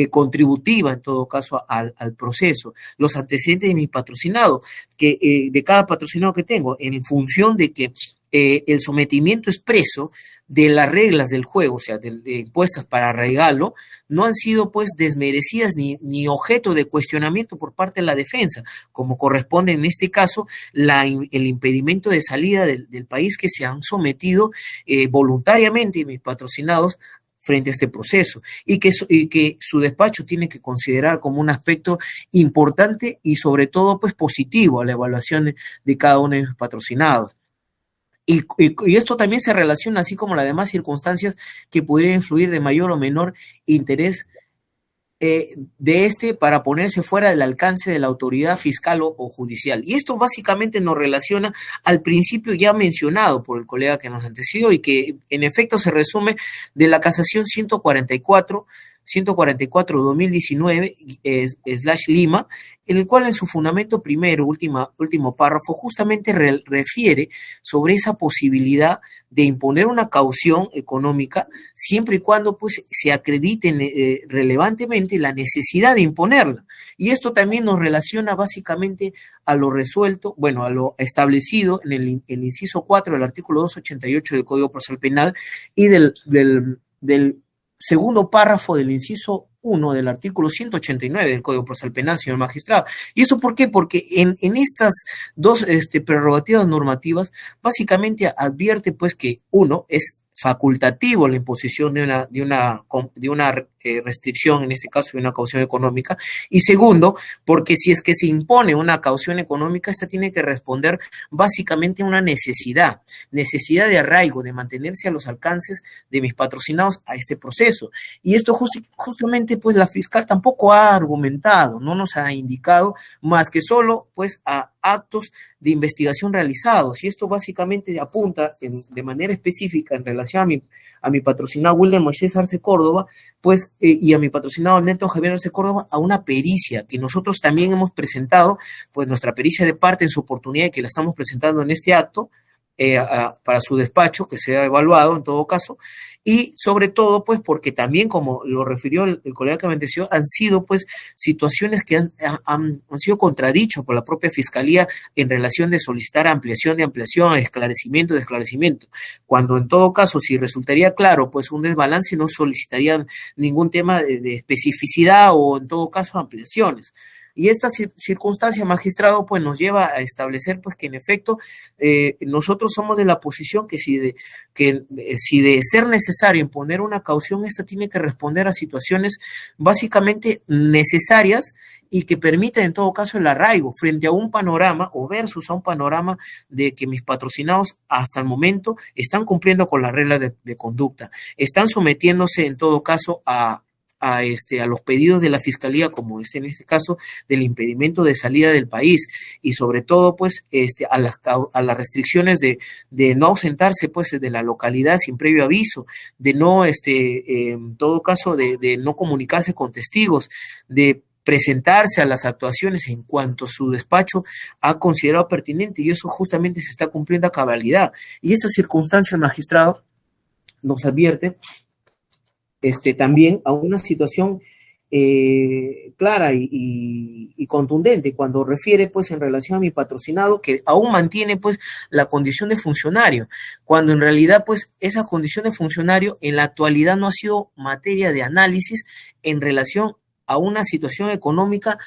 contributiva en todo caso al proceso. Los antecedentes de mi patrocinado, de cada patrocinado que tengo, en función de que el sometimiento expreso de las reglas del juego, o sea, impuestas para regalo, no han sido pues desmerecidas ni objeto de cuestionamiento por parte de la defensa, como corresponde en este caso el impedimento de salida del país que se han sometido voluntariamente mis patrocinados frente a este proceso y que su despacho tiene que considerar como un aspecto importante y sobre todo pues positivo a la evaluación de cada uno de mis patrocinados. Y esto también se relaciona, así como las demás circunstancias que pudieran influir de mayor o menor interés para ponerse fuera del alcance de la autoridad fiscal o judicial. Y esto básicamente nos relaciona al principio ya mencionado por el colega que nos antecedió y que en efecto se resume de la casación 144/2019/Lima, en el cual en su fundamento primero, último párrafo, justamente refiere sobre esa posibilidad de imponer una caución económica siempre y cuando pues se acredite relevantemente la necesidad de imponerla. Y esto también nos relaciona básicamente a lo resuelto, bueno, a lo establecido en el inciso 4 del artículo 288 del Código Procesal Penal y del segundo párrafo del inciso 1 del artículo 189 del Código Procesal Penal, señor magistrado. ¿Y esto por qué? Porque en estas dos prerrogativas normativas básicamente advierte pues que uno es facultativo la imposición de una restricción, en este caso de una caución económica, y segundo, porque si es que se impone una caución económica, esta tiene que responder básicamente a una necesidad de arraigo, de mantenerse a los alcances de mis patrocinados a este proceso. Y esto justamente pues la fiscal tampoco ha argumentado, no nos ha indicado más que solo pues a actos de investigación realizados, y esto básicamente apunta de manera específica en relación a mi patrocinado Wilder Moisés Arce Córdoba, pues, y a mi patrocinado Nelton Javier Arce Córdoba, a una pericia que nosotros también hemos presentado, pues nuestra pericia de parte en su oportunidad y que la estamos presentando en este acto, para su despacho, que sea evaluado en todo caso, y sobre todo, pues, porque también, como lo refirió el colega que me antecedió, han sido, pues, situaciones que han sido contradichos por la propia Fiscalía en relación de solicitar ampliación de ampliación, esclarecimiento de esclarecimiento, cuando en todo caso, si resultaría claro, pues, un desbalance, no solicitarían ningún tema de especificidad o, en todo caso, ampliaciones. Y esta circunstancia, magistrado, pues nos lleva a establecer pues que en efecto nosotros somos de la posición que si de ser necesario imponer una caución, esta tiene que responder a situaciones básicamente necesarias y que permita en todo caso el arraigo frente a un panorama o versus a un panorama de que mis patrocinados hasta el momento están cumpliendo con las reglas de conducta, están sometiéndose en todo caso a los pedidos de la Fiscalía, como es en este caso del impedimento de salida del país, y sobre todo pues a las restricciones de no ausentarse pues de la localidad sin previo aviso, de no en todo caso de no comunicarse con testigos, de presentarse a las actuaciones en cuanto su despacho ha considerado pertinente, y eso justamente se está cumpliendo a cabalidad. Y esta circunstancia, magistrado, nos advierte también a una situación clara y contundente cuando refiere pues en relación a mi patrocinado, que aún mantiene pues la condición de funcionario, cuando en realidad pues esa condición de funcionario en la actualidad no ha sido materia de análisis en relación a una situación económica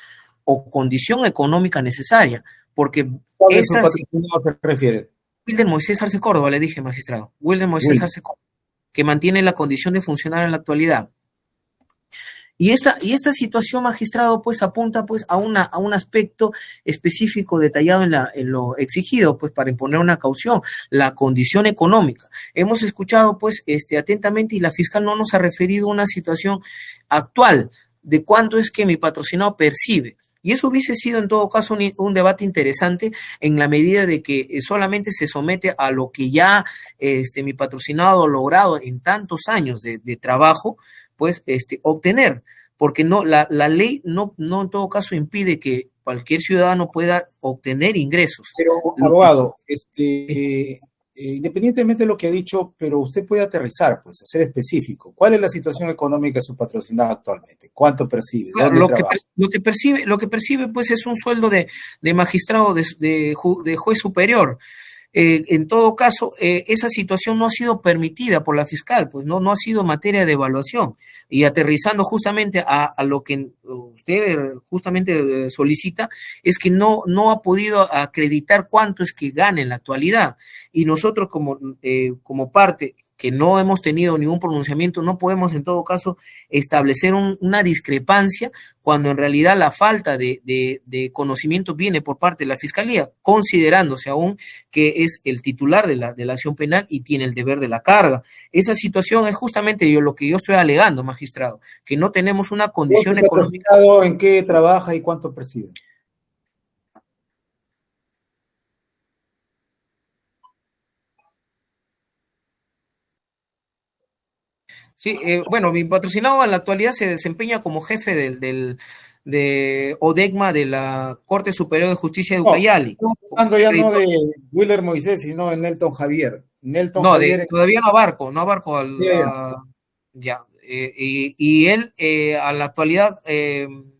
o condición económica necesaria, porque ¿Cuál es su patrocinado se refiere? Wilder Moisés Arce Córdoba, le dije, magistrado, Wilder Moisés Arce Córdoba, que mantiene la condición de funcionario en la actualidad. Y esta situación, magistrado, pues apunta pues a un aspecto específico detallado en lo exigido, pues para imponer una caución, la condición económica. Hemos escuchado pues atentamente, y la fiscal no nos ha referido a una situación actual de cuánto es que mi patrocinado percibe. Y eso hubiese sido en todo caso un debate interesante en la medida de que solamente se somete a lo que ya mi patrocinado ha logrado en tantos años de trabajo, pues obtener, porque no la ley no en todo caso impide que cualquier ciudadano pueda obtener ingresos. Pero, abogado, independientemente de lo que ha dicho, pero usted puede aterrizar, pues, ser específico. ¿Cuál es la situación económica de su patrocinado actualmente? ¿Cuánto percibe? Claro, lo que percibe, pues, es un sueldo de magistrado de juez superior. En todo caso, esa situación no ha sido permitida por la fiscal, pues no ha sido materia de evaluación. Y aterrizando justamente a lo que usted justamente solicita, es que no ha podido acreditar cuánto es que gana en la actualidad. Y nosotros como parte que no hemos tenido ningún pronunciamiento, no podemos en todo caso establecer una discrepancia cuando en realidad la falta de conocimiento viene por parte de la Fiscalía, considerándose aún que es el titular de la acción penal y tiene el deber de la carga. Esa situación es justamente lo que yo estoy alegando, magistrado, que no tenemos una condición económica. ¿En qué trabaja y cuánto percibe? Sí, bueno, mi patrocinado en la actualidad se desempeña como jefe de ODECMA de la Corte Superior de Justicia de Ucayali. Estamos hablando ya no de Wilder Moisés, sino de Nelton Javier. Todavía no abarco y él a la actualidad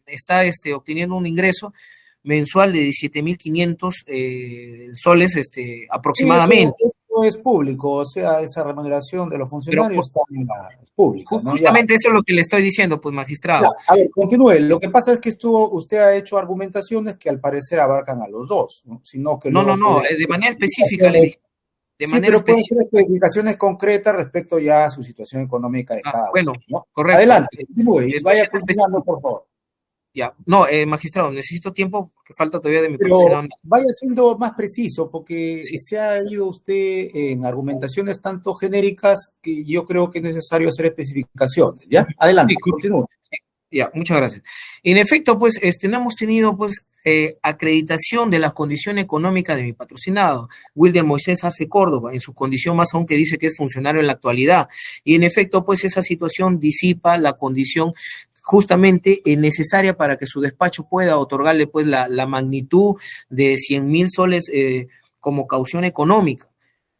está obteniendo un ingreso mensual de 17.500 soles aproximadamente. Esto es público, o sea, esa remuneración de los funcionarios está en la pública. Justamente eso es lo que le estoy diciendo, pues, magistrado. Ya, a ver, continúe. Lo que pasa es que usted ha hecho argumentaciones que al parecer abarcan a los dos, ¿no? Sino que no, de manera específica. Pero pueden ser explicaciones concretas respecto ya a su situación económica de cada uno. Bueno, ¿no? correcto. Adelante, continúe y vaya continuando, por favor. Ya, no, magistrado, necesito tiempo, que falta todavía de mi Pero patrocinado. vaya siendo más preciso, porque se ha ido usted en argumentaciones tanto genéricas que yo creo que es necesario hacer especificaciones, ¿ya? Adelante, continúe. Ya, muchas gracias. En efecto, pues, no hemos tenido, pues, acreditación de la condición económica de mi patrocinado, Wilder Moisés Arce Córdoba, en su condición más aún que dice que es funcionario en la actualidad. Y en efecto, pues, esa situación disipa la condición justamente necesaria para que su despacho pueda otorgarle pues la magnitud de 100.000 soles como caución económica.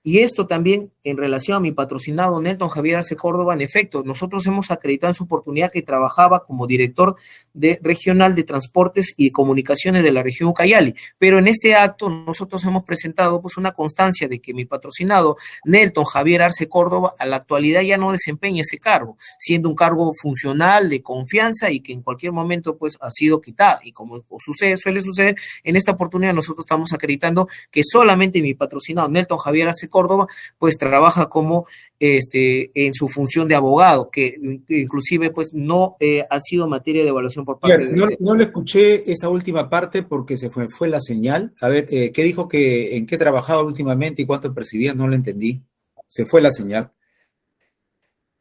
Y esto también en relación a mi patrocinado Nelton Javier Arce Córdoba, en efecto, nosotros hemos acreditado en su oportunidad que trabajaba como director regional de transportes y comunicaciones de la región Ucayali, pero en este acto nosotros hemos presentado pues una constancia de que mi patrocinado Nelton Javier Arce Córdoba a la actualidad ya no desempeña ese cargo, siendo un cargo funcional de confianza y que en cualquier momento pues ha sido quitado, y como suele suceder, en esta oportunidad nosotros estamos acreditando que solamente mi patrocinado Nelton Javier Arce Córdoba pues trabaja como en su función de abogado, que inclusive pues no ha sido materia de evaluación por parte de... No le escuché esa última parte porque se fue la señal. A ver, ¿qué dijo en qué trabajaba últimamente y cuánto percibía? No lo entendí. Se fue la señal.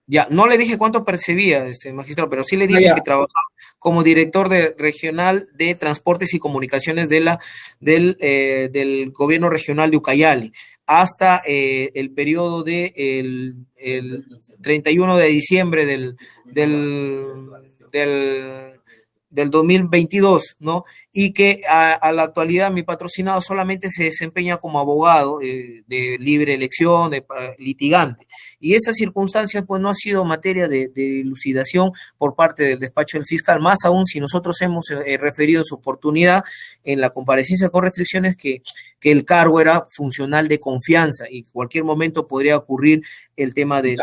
Ya, no le dije cuánto percibía, magistrado, pero sí le dije que trabajaba como director regional de transportes y comunicaciones del gobierno regional de Ucayali, hasta el periodo de el 31 de diciembre del del 2022, ¿no? Y que a la actualidad mi patrocinado solamente se desempeña como abogado de libre elección, litigante. Y esa circunstancia pues no ha sido materia de elucidación por parte del despacho del fiscal, más aún si nosotros hemos referido en su oportunidad en la comparecencia con restricciones que el cargo era funcional de confianza y en cualquier momento podría ocurrir el tema del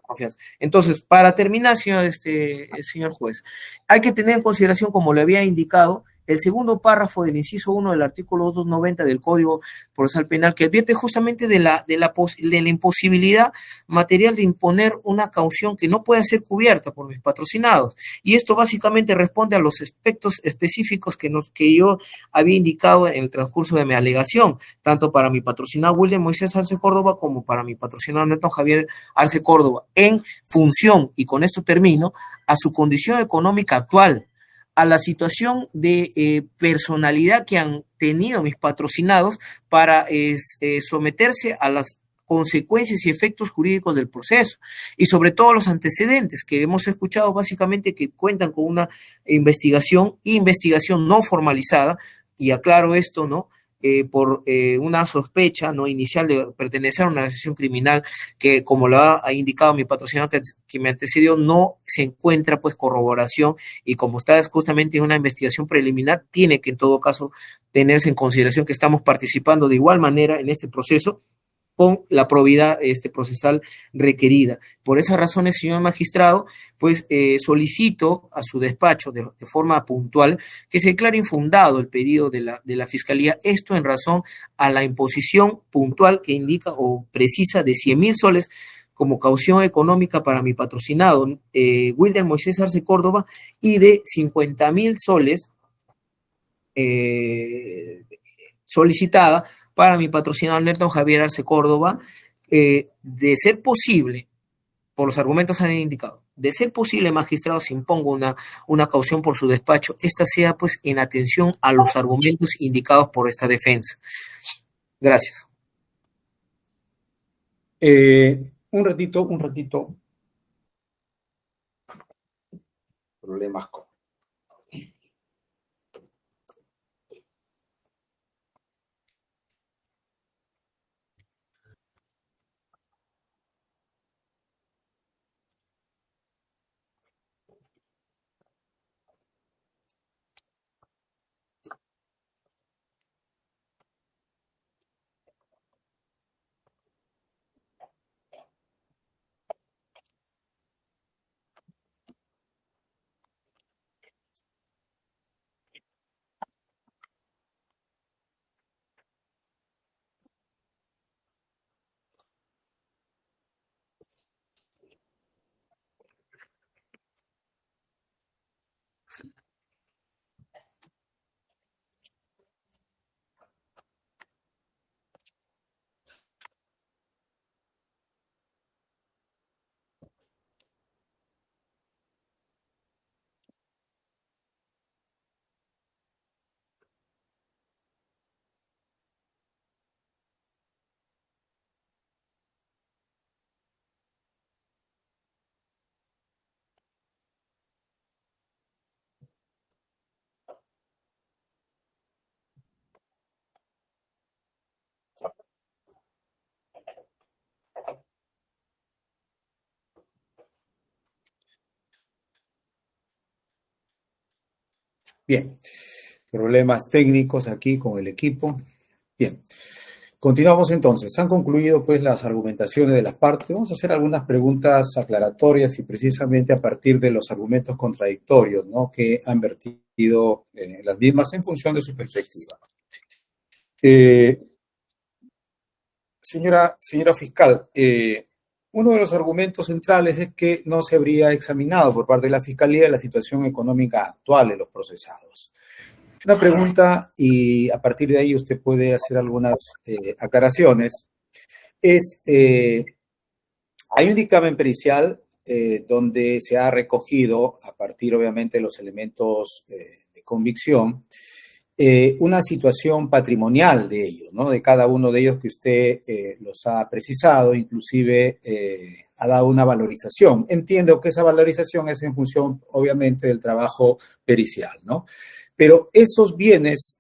confianza. Entonces, para terminar, señor juez, hay que tener en consideración, como le había indicado, el segundo párrafo del inciso 1 del artículo 290 del Código Procesal Penal, que advierte justamente de la imposibilidad material de imponer una caución que no pueda ser cubierta por mis patrocinados. Y esto básicamente responde a los aspectos específicos que yo había indicado en el transcurso de mi alegación, tanto para mi patrocinado Wilder Moisés Arce Córdoba como para mi patrocinado Nelton Javier Arce Córdoba, en función, y con esto termino, a su condición económica actual, a la situación de personalidad que han tenido mis patrocinados para someterse a las consecuencias y efectos jurídicos del proceso, y sobre todo los antecedentes que hemos escuchado básicamente que cuentan con una investigación no formalizada, y aclaro esto, ¿no? Por una sospecha no inicial de pertenecer a una organización criminal que, como lo ha indicado mi patrocinador que me antecedió, no se encuentra pues corroboración, y como está justamente en una investigación preliminar, tiene que en todo caso tenerse en consideración que estamos participando de igual manera en este proceso con la probidad procesal requerida. Por esas razones, señor magistrado, pues solicito a su despacho de forma puntual que se declare infundado el pedido de la Fiscalía, esto en razón a la imposición puntual que indica o precisa de 100.000 soles como caución económica para mi patrocinado Wilder Moisés Arce Córdoba, y de 50.000 soles solicitada para mi patrocinador Nelton Javier Arce Córdoba, de ser posible, por los argumentos que han indicado, de ser posible, magistrado, se imponga una caución por su despacho, esta sea pues en atención a los argumentos indicados por esta defensa. Gracias. Un ratito. Problemas con... Bien, problemas técnicos aquí con el equipo. Bien, continuamos entonces. Han concluido pues las argumentaciones de las partes. Vamos a hacer algunas preguntas aclaratorias y precisamente a partir de los argumentos contradictorios, ¿no?, que han vertido las mismas en función de su perspectiva. Señora fiscal, uno de los argumentos centrales es que no se habría examinado por parte de la Fiscalía la situación económica actual de los procesados. Una pregunta, y a partir de ahí usted puede hacer algunas aclaraciones, es, hay un dictamen pericial donde se ha recogido, a partir obviamente de los elementos de convicción, una situación patrimonial de ellos, ¿no?, de cada uno de ellos que usted los ha precisado, inclusive ha dado una valorización. Entiendo que esa valorización es en función, obviamente, del trabajo pericial, ¿no? Pero esos bienes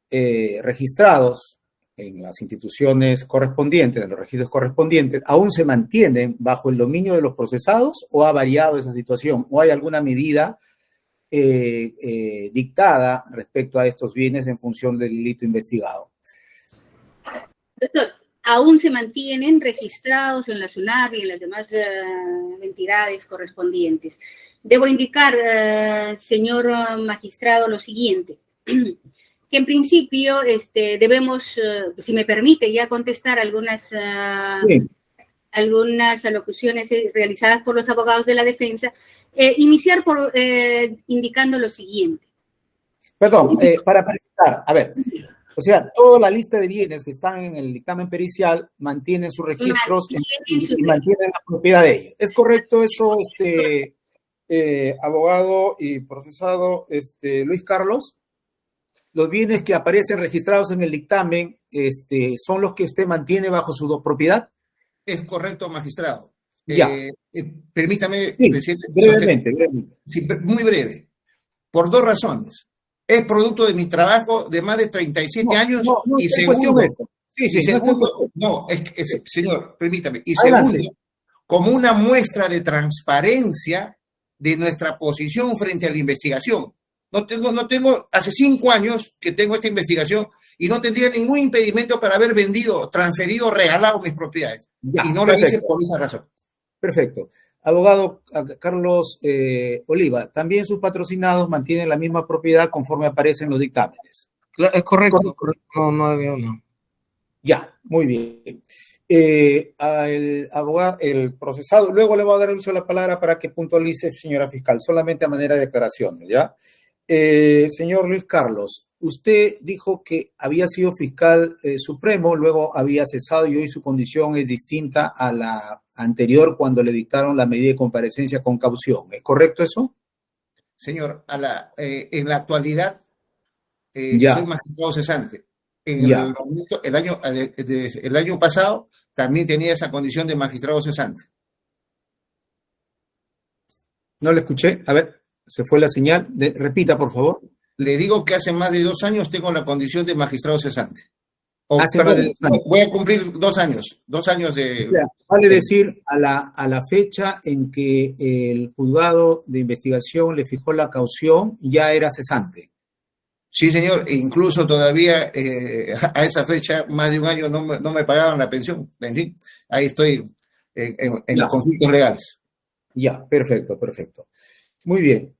registrados en las instituciones correspondientes, en los registros correspondientes, ¿aún se mantienen bajo el dominio de los procesados o ha variado esa situación? ¿O hay alguna medida dictada respecto a estos bienes en función del delito investigado? Doctor, aún se mantienen registrados en la SUNAR y en las demás entidades correspondientes. Debo indicar, señor magistrado, lo siguiente, que en principio debemos, si me permite ya contestar algunas alocuciones realizadas por los abogados de la defensa, iniciar por indicando lo siguiente. Perdón, para precisar, a ver, o sea, toda la lista de bienes que están en el dictamen pericial mantienen sus registros y mantienen la propiedad de ellos. ¿Es correcto eso, abogado y procesado Luis Carlos? Los bienes que aparecen registrados en el dictamen son los que usted mantiene bajo su propiedad. Es correcto, magistrado. Ya. Permítame decirle. Brevemente. Sí, muy breve. Por dos razones. Es producto de mi trabajo de más de 37 años y segundo. Señor, permítame. Y Adelante. segundo, como una muestra de transparencia de nuestra posición frente a la investigación. No tengo, hace 5 años que tengo esta investigación y no tendría ningún impedimento para haber vendido, transferido, regalado mis propiedades. Ya, y no lo hice por esa razón. Perfecto. Abogado Carlos Oliva, también sus patrocinados mantienen la misma propiedad conforme aparecen los dictámenes. Es correcto. No. Ya, muy bien. El procesado, luego le voy a dar el uso de la palabra para que puntualice, señora fiscal, solamente a manera de declaraciones, ¿ya? Señor Luis Carlos, usted dijo que había sido fiscal supremo, luego había cesado y hoy su condición es distinta a la anterior cuando le dictaron la medida de comparecencia con caución. ¿Es correcto eso? Señor, en la actualidad soy magistrado cesante. El año pasado también tenía esa condición de magistrado cesante. No le escuché. A ver, se fue la señal. Repita, por favor. Le digo que hace más de 2 años tengo la condición de magistrado cesante. Voy a cumplir 2 años. 2 años de... Vale decir, a la fecha en que el juzgado de investigación le fijó la caución, ya era cesante. Sí, señor, e incluso todavía a esa fecha, más de 1 año, no me pagaban la pensión. En fin, ahí estoy en los conflictos legales. Ya, perfecto. Muy bien.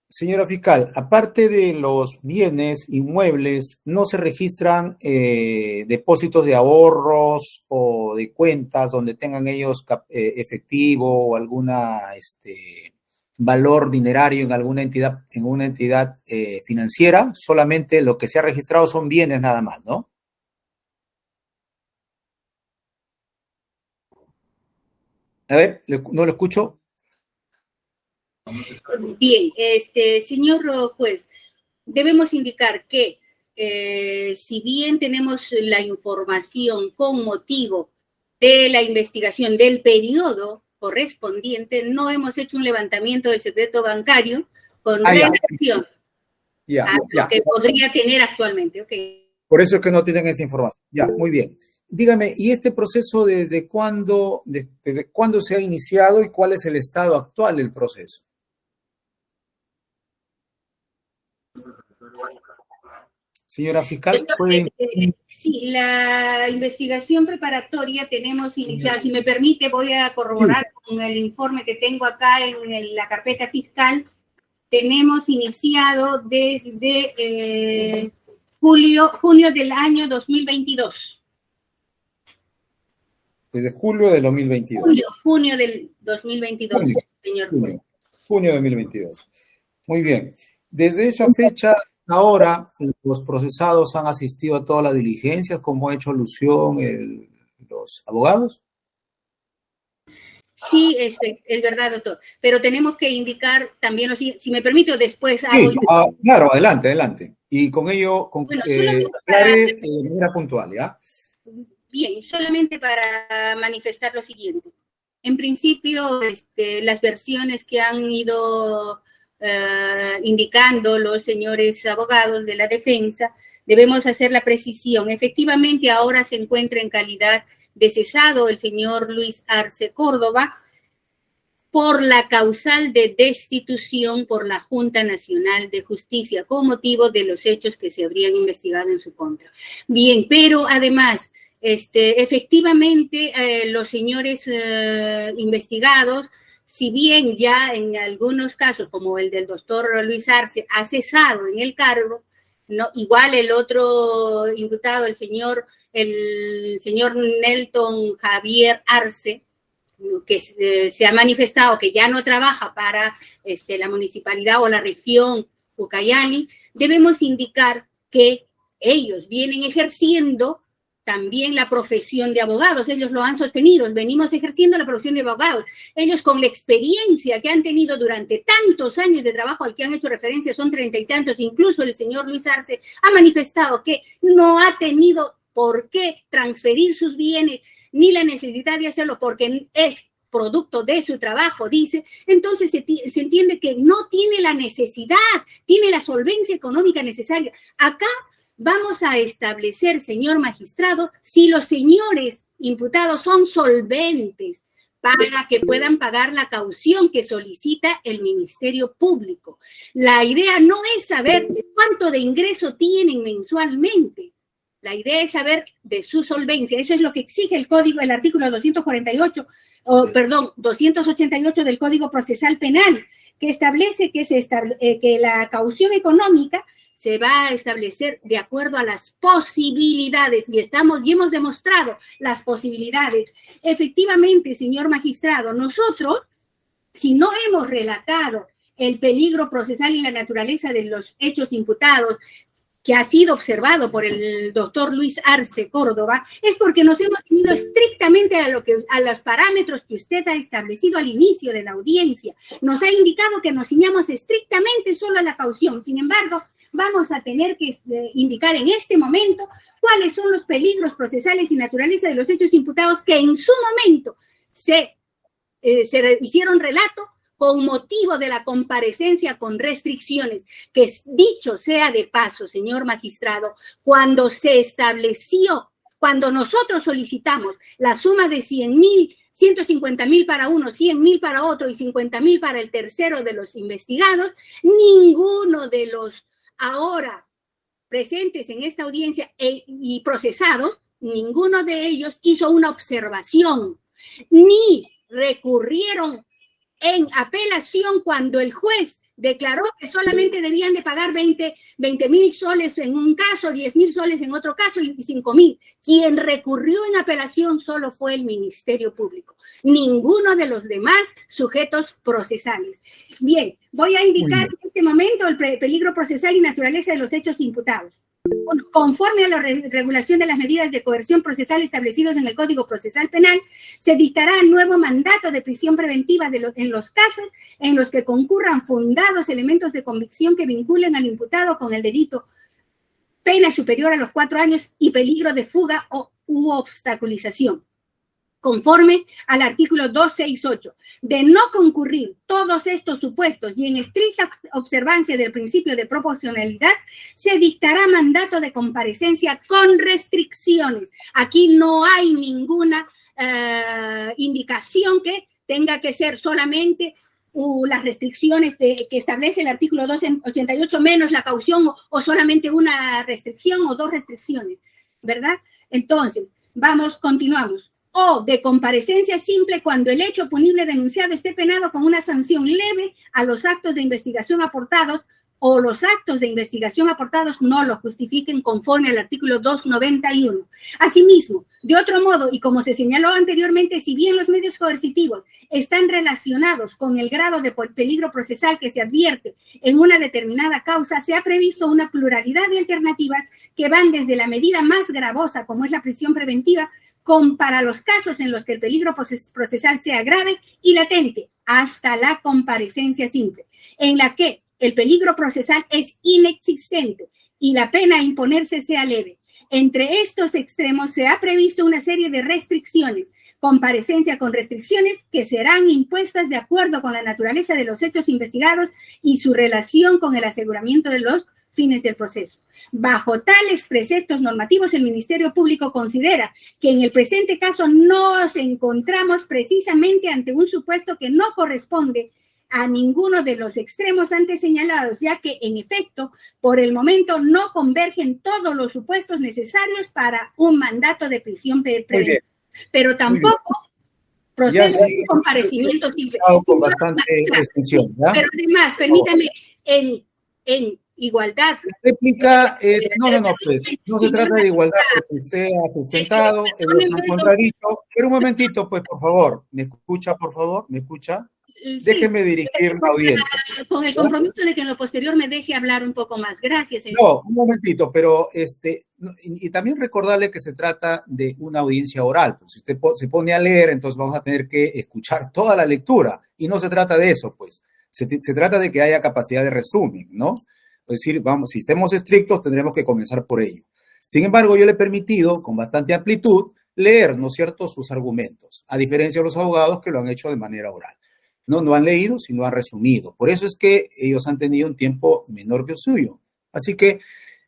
Señora fiscal, aparte de los bienes inmuebles, ¿no se registran depósitos de ahorros o de cuentas donde tengan ellos efectivo o alguna valor dinerario en alguna entidad, financiera? Solamente lo que se ha registrado son bienes nada más, ¿no? A ver, no lo escucho. Bien, señor juez, debemos indicar que si bien tenemos la información con motivo de la investigación del periodo correspondiente, no hemos hecho un levantamiento del secreto bancario con relación a lo que podría tener actualmente. Okay. Por eso es que no tienen esa información. Ya, muy bien. Dígame, ¿y este proceso desde cuándo se ha iniciado y cuál es el estado actual del proceso? Señora fiscal, ¿puede...? Sí, la investigación preparatoria tenemos iniciada. Si me permite, voy a corroborar con el informe que tengo acá en la carpeta fiscal. Tenemos iniciado desde junio del año 2022. Desde julio del 2022. Junio del 2022, señor juez. Junio de 2022. Muy bien. Desde esa fecha, ahora, los procesados han asistido a todas las diligencias, como ha hecho alusión los abogados. Sí, es verdad, doctor. Pero tenemos que indicar también, si me permite, después hago... Claro, adelante. Y con ello, aclare de manera puntual, ¿ya? Bien, solamente para manifestar lo siguiente. En principio, las versiones que han ido indicando los señores abogados de la defensa, debemos hacer la precisión. Efectivamente, ahora se encuentra en calidad de cesado el señor Luis Arce Córdoba por la causal de destitución por la Junta Nacional de Justicia con motivo de los hechos que se habrían investigado en su contra. Bien, pero además, efectivamente, los señores investigados, si bien ya en algunos casos, como el del doctor Luis Arce, ha cesado en el cargo, ¿no? Igual el otro imputado, el señor Nelton Javier Arce, que se ha manifestado que ya no trabaja para la municipalidad o la región Ucayali, debemos indicar que ellos vienen ejerciendo también la profesión de abogados. Ellos lo han sostenido, venimos ejerciendo la profesión de abogados. Ellos, con la experiencia que han tenido durante tantos años de trabajo al que han hecho referencia, son 30 y tantos, incluso el señor Luis Arce ha manifestado que no ha tenido por qué transferir sus bienes ni la necesidad de hacerlo porque es producto de su trabajo, dice. Entonces se entiende que no tiene la necesidad, tiene la solvencia económica necesaria. Acá vamos a establecer, señor magistrado, si los señores imputados son solventes para que puedan pagar la caución que solicita el Ministerio Público. La idea no es saber cuánto de ingreso tienen mensualmente. La idea es saber de su solvencia. Eso es lo que exige el código, el artículo 288 del Código Procesal Penal, que establece que la caución económica se va a establecer de acuerdo a las posibilidades, y hemos demostrado las posibilidades. Efectivamente, señor magistrado, nosotros, si no hemos relatado el peligro procesal y la naturaleza de los hechos imputados, que ha sido observado por el doctor Luis Arce Córdoba, es porque nos hemos tenido estrictamente a los parámetros que usted ha establecido al inicio de la audiencia. Nos ha indicado que nos ciñamos estrictamente solo a la caución. Sin embargo, vamos a tener que indicar en este momento cuáles son los peligros procesales y naturaleza de los hechos imputados que en su momento se hicieron relato con motivo de la comparecencia con restricciones, que dicho sea de paso, señor magistrado, cuando nosotros solicitamos la suma de 150,000 para uno, 100,000 para otro y 50,000 para el tercero de los investigados, ninguno de los ahora presentes en esta audiencia y procesados, ninguno de ellos hizo una observación, ni recurrieron en apelación cuando el juez declaró que solamente debían de pagar 20,000 soles en un caso, 10,000 soles en otro caso y 5,000. Quien recurrió en apelación solo fue el Ministerio Público, ninguno de los demás sujetos procesales. Bien, voy a indicar en este momento el peligro procesal y naturaleza de los hechos imputados. Conforme a la regulación de las medidas de coerción procesal establecidos en el Código Procesal Penal, se dictará nuevo mandato de prisión preventiva en los casos en los que concurran fundados elementos de convicción que vinculen al imputado con el delito, pena superior a los 4 años y peligro de fuga u obstaculización. Conforme al artículo 268, de no concurrir todos estos supuestos y en estricta observancia del principio de proporcionalidad, se dictará mandato de comparecencia con restricciones. Aquí no hay ninguna indicación que tenga que ser solamente las restricciones que establece el artículo 288 menos la caución o solamente una restricción o 2 restricciones, ¿verdad? Entonces, continuamos. O de comparecencia simple cuando el hecho punible denunciado esté penado con una sanción leve a los actos de investigación aportados o los actos de investigación aportados no lo justifiquen conforme al artículo 291. Asimismo, de otro modo, y como se señaló anteriormente, si bien los medios coercitivos están relacionados con el grado de peligro procesal que se advierte en una determinada causa, se ha previsto una pluralidad de alternativas que van desde la medida más gravosa, como es la prisión preventiva, para los casos en los que el peligro procesal sea grave y latente, hasta la comparecencia simple, en la que el peligro procesal es inexistente y la pena a imponerse sea leve. Entre estos extremos se ha previsto una serie de restricciones comparecencia con restricciones que serán impuestas de acuerdo con la naturaleza de los hechos investigados y su relación con el aseguramiento de los fines del proceso. Bajo tales preceptos normativos, el Ministerio Público considera que en el presente caso nos encontramos precisamente ante un supuesto que no corresponde a ninguno de los extremos antes señalados, ya que, en efecto, por el momento no convergen todos los supuestos necesarios para un mandato de prisión preventiva. Pero tampoco proceso de comparecimiento simple. Con bastante extensión, ¿ya? Pero además, permítame, en igualdad. La réplica es, pues, no se trata de igualdad, porque usted ha sustentado, ellos han contradicho, pero un momentito, pues, por favor, ¿me escucha, por favor? ¿Me escucha? Déjeme dirigir la audiencia. Con el compromiso de que en lo posterior me deje hablar un poco más. Gracias, señor. No, un momentito, pero y también recordarle que se trata de una audiencia oral. Pues si usted se pone a leer, entonces vamos a tener que escuchar toda la lectura. Y no se trata de eso, pues. Se trata de que haya capacidad de resumen, ¿no? Es decir, vamos, si somos estrictos, tendremos que comenzar por ello. Sin embargo, yo le he permitido, con bastante amplitud, leer, ¿no es cierto?, sus argumentos, a diferencia de los abogados que lo han hecho de manera oral. No han leído, sino han resumido. Por eso es que ellos han tenido un tiempo menor que el suyo. Así que,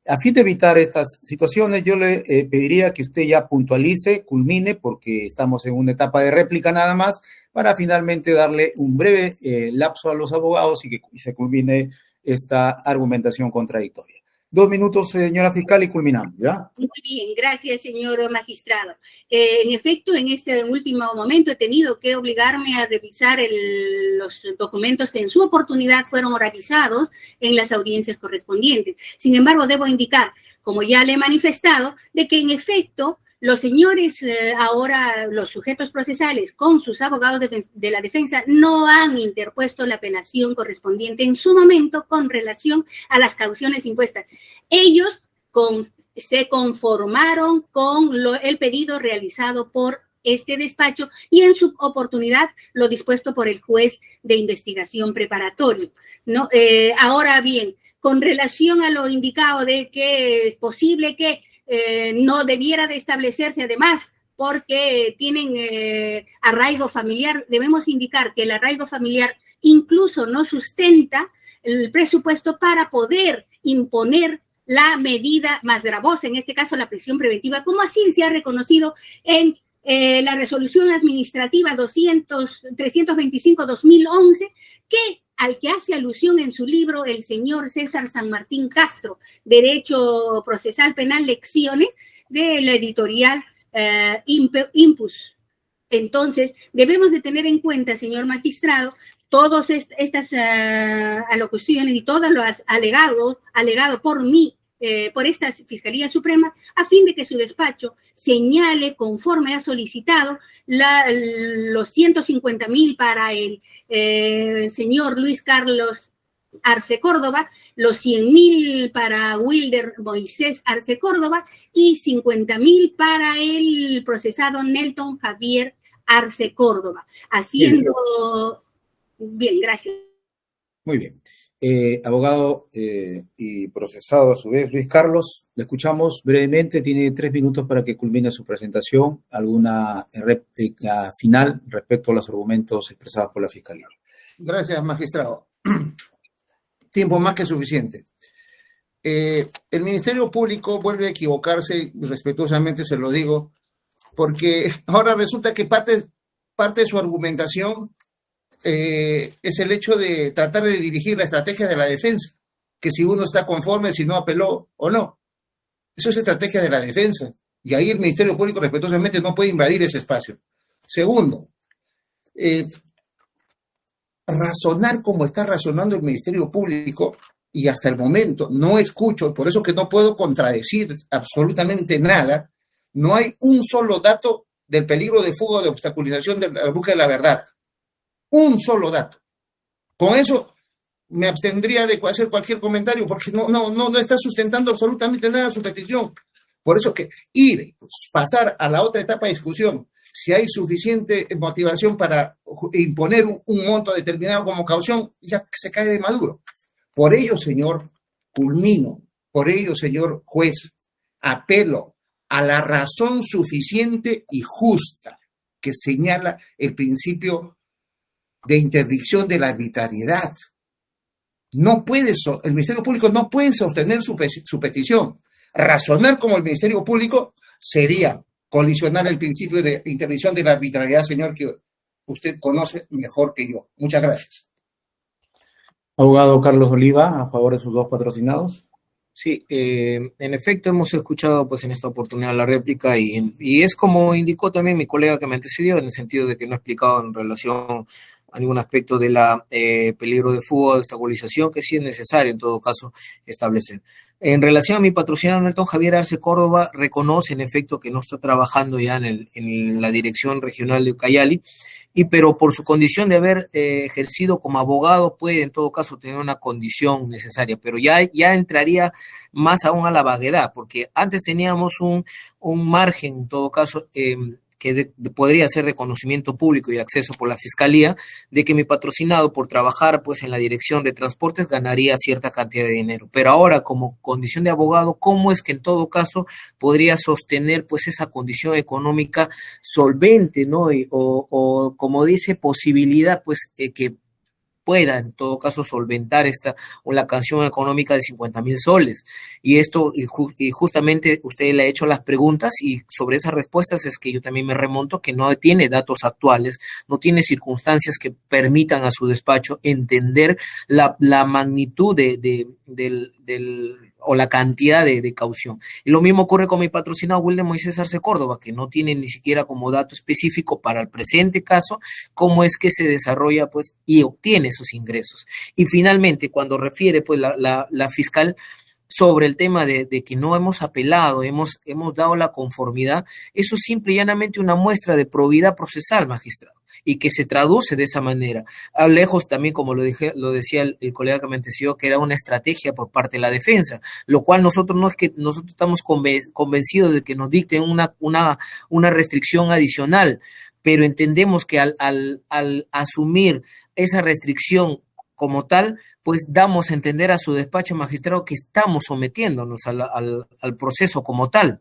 a fin de evitar estas situaciones, yo le pediría que usted ya puntualice, culmine, porque estamos en una etapa de réplica nada más, para finalmente darle un breve lapso a los abogados y se culmine esta argumentación contradictoria. 2 minutos, señora fiscal, y culminamos, ¿ya? Muy bien, gracias, señor magistrado. En efecto, en este último momento he tenido que obligarme a revisar los documentos que en su oportunidad fueron oralizados en las audiencias correspondientes. Sin embargo, debo indicar, como ya le he manifestado, de que en efecto los señores, ahora los sujetos procesales con sus abogados de la defensa no han interpuesto la apelación correspondiente en su momento con relación a las cauciones impuestas. Ellos se conformaron con el pedido realizado por este despacho y en su oportunidad lo dispuesto por el juez de investigación preparatorio, ¿no? Ahora bien, con relación a lo indicado de que es posible que no debiera de establecerse además porque tienen arraigo familiar, debemos indicar que el arraigo familiar incluso no sustenta el presupuesto para poder imponer la medida más gravosa, en este caso la prisión preventiva, como así se ha reconocido en la resolución administrativa 325-2011, al que hace alusión en su libro el señor César San Martín Castro, Derecho Procesal Penal, Lecciones, de la editorial Impus. Entonces, debemos de tener en cuenta, señor magistrado, todas estas alocuciones y todos los alegados por mí, por esta Fiscalía Suprema, a fin de que su despacho señale, conforme ha solicitado, los 150,000 para el señor Luis Carlos Arce Córdoba, los 100,000 para Wilder Moisés Arce Córdoba y 50,000 para el procesado Nelton Javier Arce Córdoba. Haciendo... Bien, gracias. Muy bien. Abogado y procesado a su vez, Luis Carlos, le escuchamos brevemente, tiene 3 minutos para que culmine su presentación. ¿Alguna réplica final respecto a los argumentos expresados por la Fiscalía? Gracias, magistrado. Tiempo más que suficiente. El Ministerio Público vuelve a equivocarse, respetuosamente se lo digo, porque ahora resulta que parte de su argumentación es el hecho de tratar de dirigir la estrategia de la defensa, que si uno está conforme, si no apeló o no. Eso es estrategia de la defensa, y ahí el Ministerio Público respetuosamente no puede invadir ese espacio. Segundo, razonar como está razonando el Ministerio Público, y hasta el momento no escucho, por eso que no puedo contradecir absolutamente nada, no hay un solo dato del peligro de fuga o de obstaculización de la búsqueda de la verdad. Un solo dato. Con eso me abstendría de hacer cualquier comentario porque no está sustentando absolutamente nada su petición. Por eso que pasar a la otra etapa de discusión, si hay suficiente motivación para imponer un monto determinado como caución, ya se cae de maduro. Por ello, señor, culmino, por ello, señor juez, apelo a la razón suficiente y justa que señala el principio de interdicción de la arbitrariedad. El Ministerio Público no puede sostener su petición. Razonar como el Ministerio Público sería colisionar el principio de interdicción de la arbitrariedad, señor, que usted conoce mejor que yo. Muchas gracias. Abogado Carlos Oliva, a favor de sus dos patrocinados. Sí, en efecto hemos escuchado pues en esta oportunidad la réplica y es como indicó también mi colega que me antecedió, en el sentido de que no ha explicado en relación a ningún aspecto de la peligro de fuga o de obstaculización, que sí es necesario en todo caso establecer. En relación a mi patrocinador Nelton Javier Arce Córdoba, reconoce en efecto que no está trabajando ya en la dirección regional de Ucayali, pero por su condición de haber ejercido como abogado puede en todo caso tener una condición necesaria, pero ya entraría más aún a la vaguedad, porque antes teníamos un margen en todo caso que podría ser de conocimiento público y acceso por la Fiscalía, de que mi patrocinado por trabajar pues en la dirección de transportes ganaría cierta cantidad de dinero. Pero ahora, como condición de abogado, ¿cómo es que en todo caso podría sostener pues esa condición económica solvente, ¿no? O como dice, posibilidad pues que pueda en todo caso solventar la canción económica de 50,000 soles. Y esto, y justamente usted le ha hecho las preguntas y sobre esas respuestas es que yo también me remonto que no tiene datos actuales, no tiene circunstancias que permitan a su despacho entender la magnitud o la cantidad de caución. Y lo mismo ocurre con mi patrocinado Wilder Moisés Arce Córdoba, que no tiene ni siquiera como dato específico para el presente caso cómo es que se desarrolla pues y obtiene sus ingresos. Y finalmente, cuando refiere pues la fiscal sobre el tema de que no hemos apelado, hemos dado la conformidad, eso es simple y llanamente una muestra de probidad procesal, magistrado, y que se traduce de esa manera. A lejos también, como lo decía el colega que me antecedió, que era una estrategia por parte de la defensa, lo cual nosotros estamos convencidos de que nos dicten una restricción adicional, pero entendemos que al asumir esa restricción como tal, pues damos a entender a su despacho, magistrado, que estamos sometiéndonos al proceso como tal.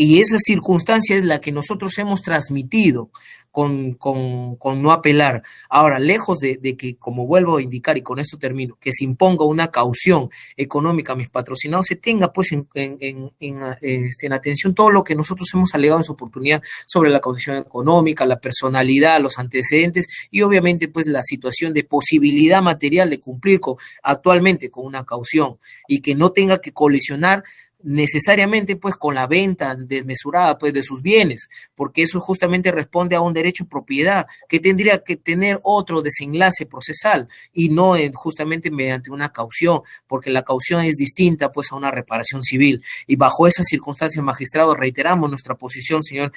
Y esa circunstancia es la que nosotros hemos transmitido con no apelar. Ahora, lejos de que, como vuelvo a indicar, y con esto termino, que se imponga una caución económica a mis patrocinados, se tenga pues en atención todo lo que nosotros hemos alegado en su oportunidad sobre la caución económica, la personalidad, los antecedentes y obviamente pues la situación de posibilidad material de cumplir actualmente con una caución y que no tenga que colisionar necesariamente pues con la venta desmesurada pues de sus bienes, porque eso justamente responde a un derecho de propiedad que tendría que tener otro desenlace procesal y no justamente mediante una caución, porque la caución es distinta pues a una reparación civil. Y bajo esas circunstancias, magistrado, reiteramos nuestra posición, señor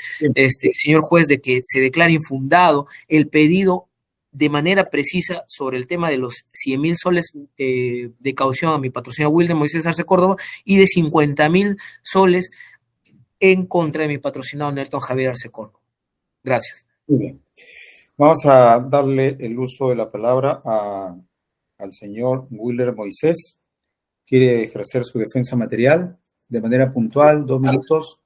juez, de que se declare infundado el pedido de manera precisa sobre el tema de los 100,000 soles de caución a mi patrocinador Wilder Moisés Arce Córdoba y de 50,000 soles en contra de mi patrocinador Nelton Javier Arce Córdoba. Gracias. Muy bien. Vamos a darle el uso de la palabra al señor Wilder Moisés. ¿Quiere ejercer su defensa material de manera puntual? 2 minutos.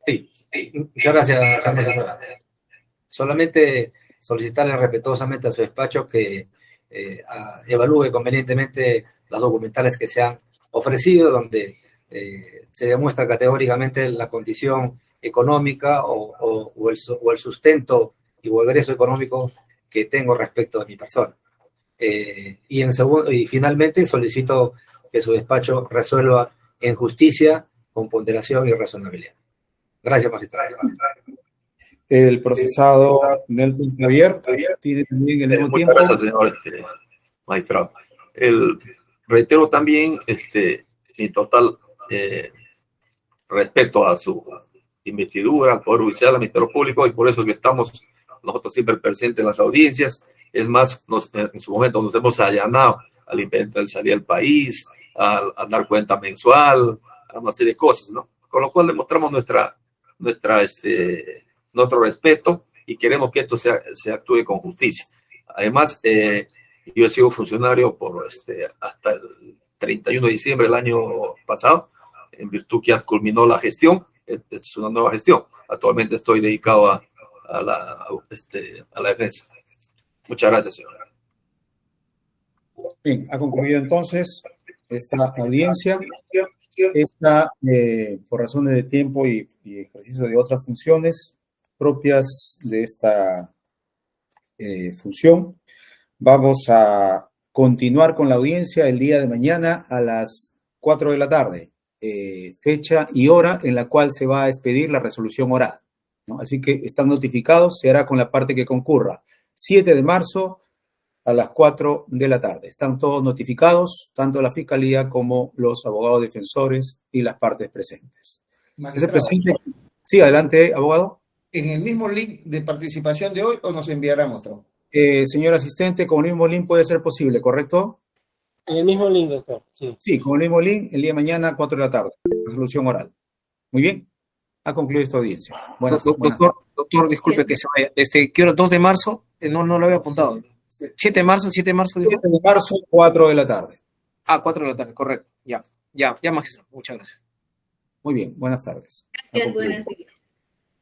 Sí. Muchas gracias, señor. Solamente solicitarle respetuosamente a su despacho que evalúe convenientemente las documentales que se han ofrecido, donde se demuestra categóricamente la condición económica o el sustento y o egreso económico que tengo respecto a mi persona. Y finalmente solicito que su despacho resuelva en justicia, con ponderación y razonabilidad. Gracias, magistrado. El procesado Nelton Javier tiene también el mismo tiempo. Muchas gracias, señor magistrado. Reitero también mi total respeto a su investidura, al Poder Judicial, al Ministerio Público, y por eso que estamos nosotros siempre presentes en las audiencias. Es más, en su momento nos hemos allanado al impedimento de salir del país, a dar cuenta mensual, a una serie de cosas, ¿no? Con lo cual demostramos nuestro respeto y queremos que esto se actúe con justicia. Además, yo he sido funcionario hasta el 31 de diciembre del año pasado, en virtud que ya culminó la gestión. Es una nueva gestión. Actualmente estoy dedicado a a la defensa. Muchas gracias, señora. Bien, ha concluido entonces esta audiencia. Esta, por razones de tiempo y ejercicio de otras funciones propias de esta función, vamos a continuar con la audiencia el día de mañana a las 4 de la tarde, fecha y hora en la cual se va a expedir la resolución oral, ¿no? Así que están notificados, se hará con la parte que concurra. 7 de marzo a las 4 de la tarde. Están todos notificados, tanto la Fiscalía como los abogados defensores y las partes presentes. Sí, adelante, abogado. ¿En el mismo link de participación de hoy o nos enviarán otro? Señor asistente, con el mismo link puede ser posible, ¿correcto? En el mismo link, doctor. Sí, con el mismo link, el día de mañana, 4 de la tarde. Resolución oral. Muy bien. Ha concluido esta audiencia. Doctor, disculpe que se vaya. Quiero 2 de marzo, no lo había apuntado. 7 de marzo, dijo. 7 de marzo, 4 de la tarde. 4 de la tarde, correcto. Ya, magistrado. Muchas gracias. Muy bien, buenas tardes. Gracias, buenas tardes.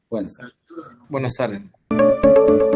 Buenas tardes. Buenas tardes.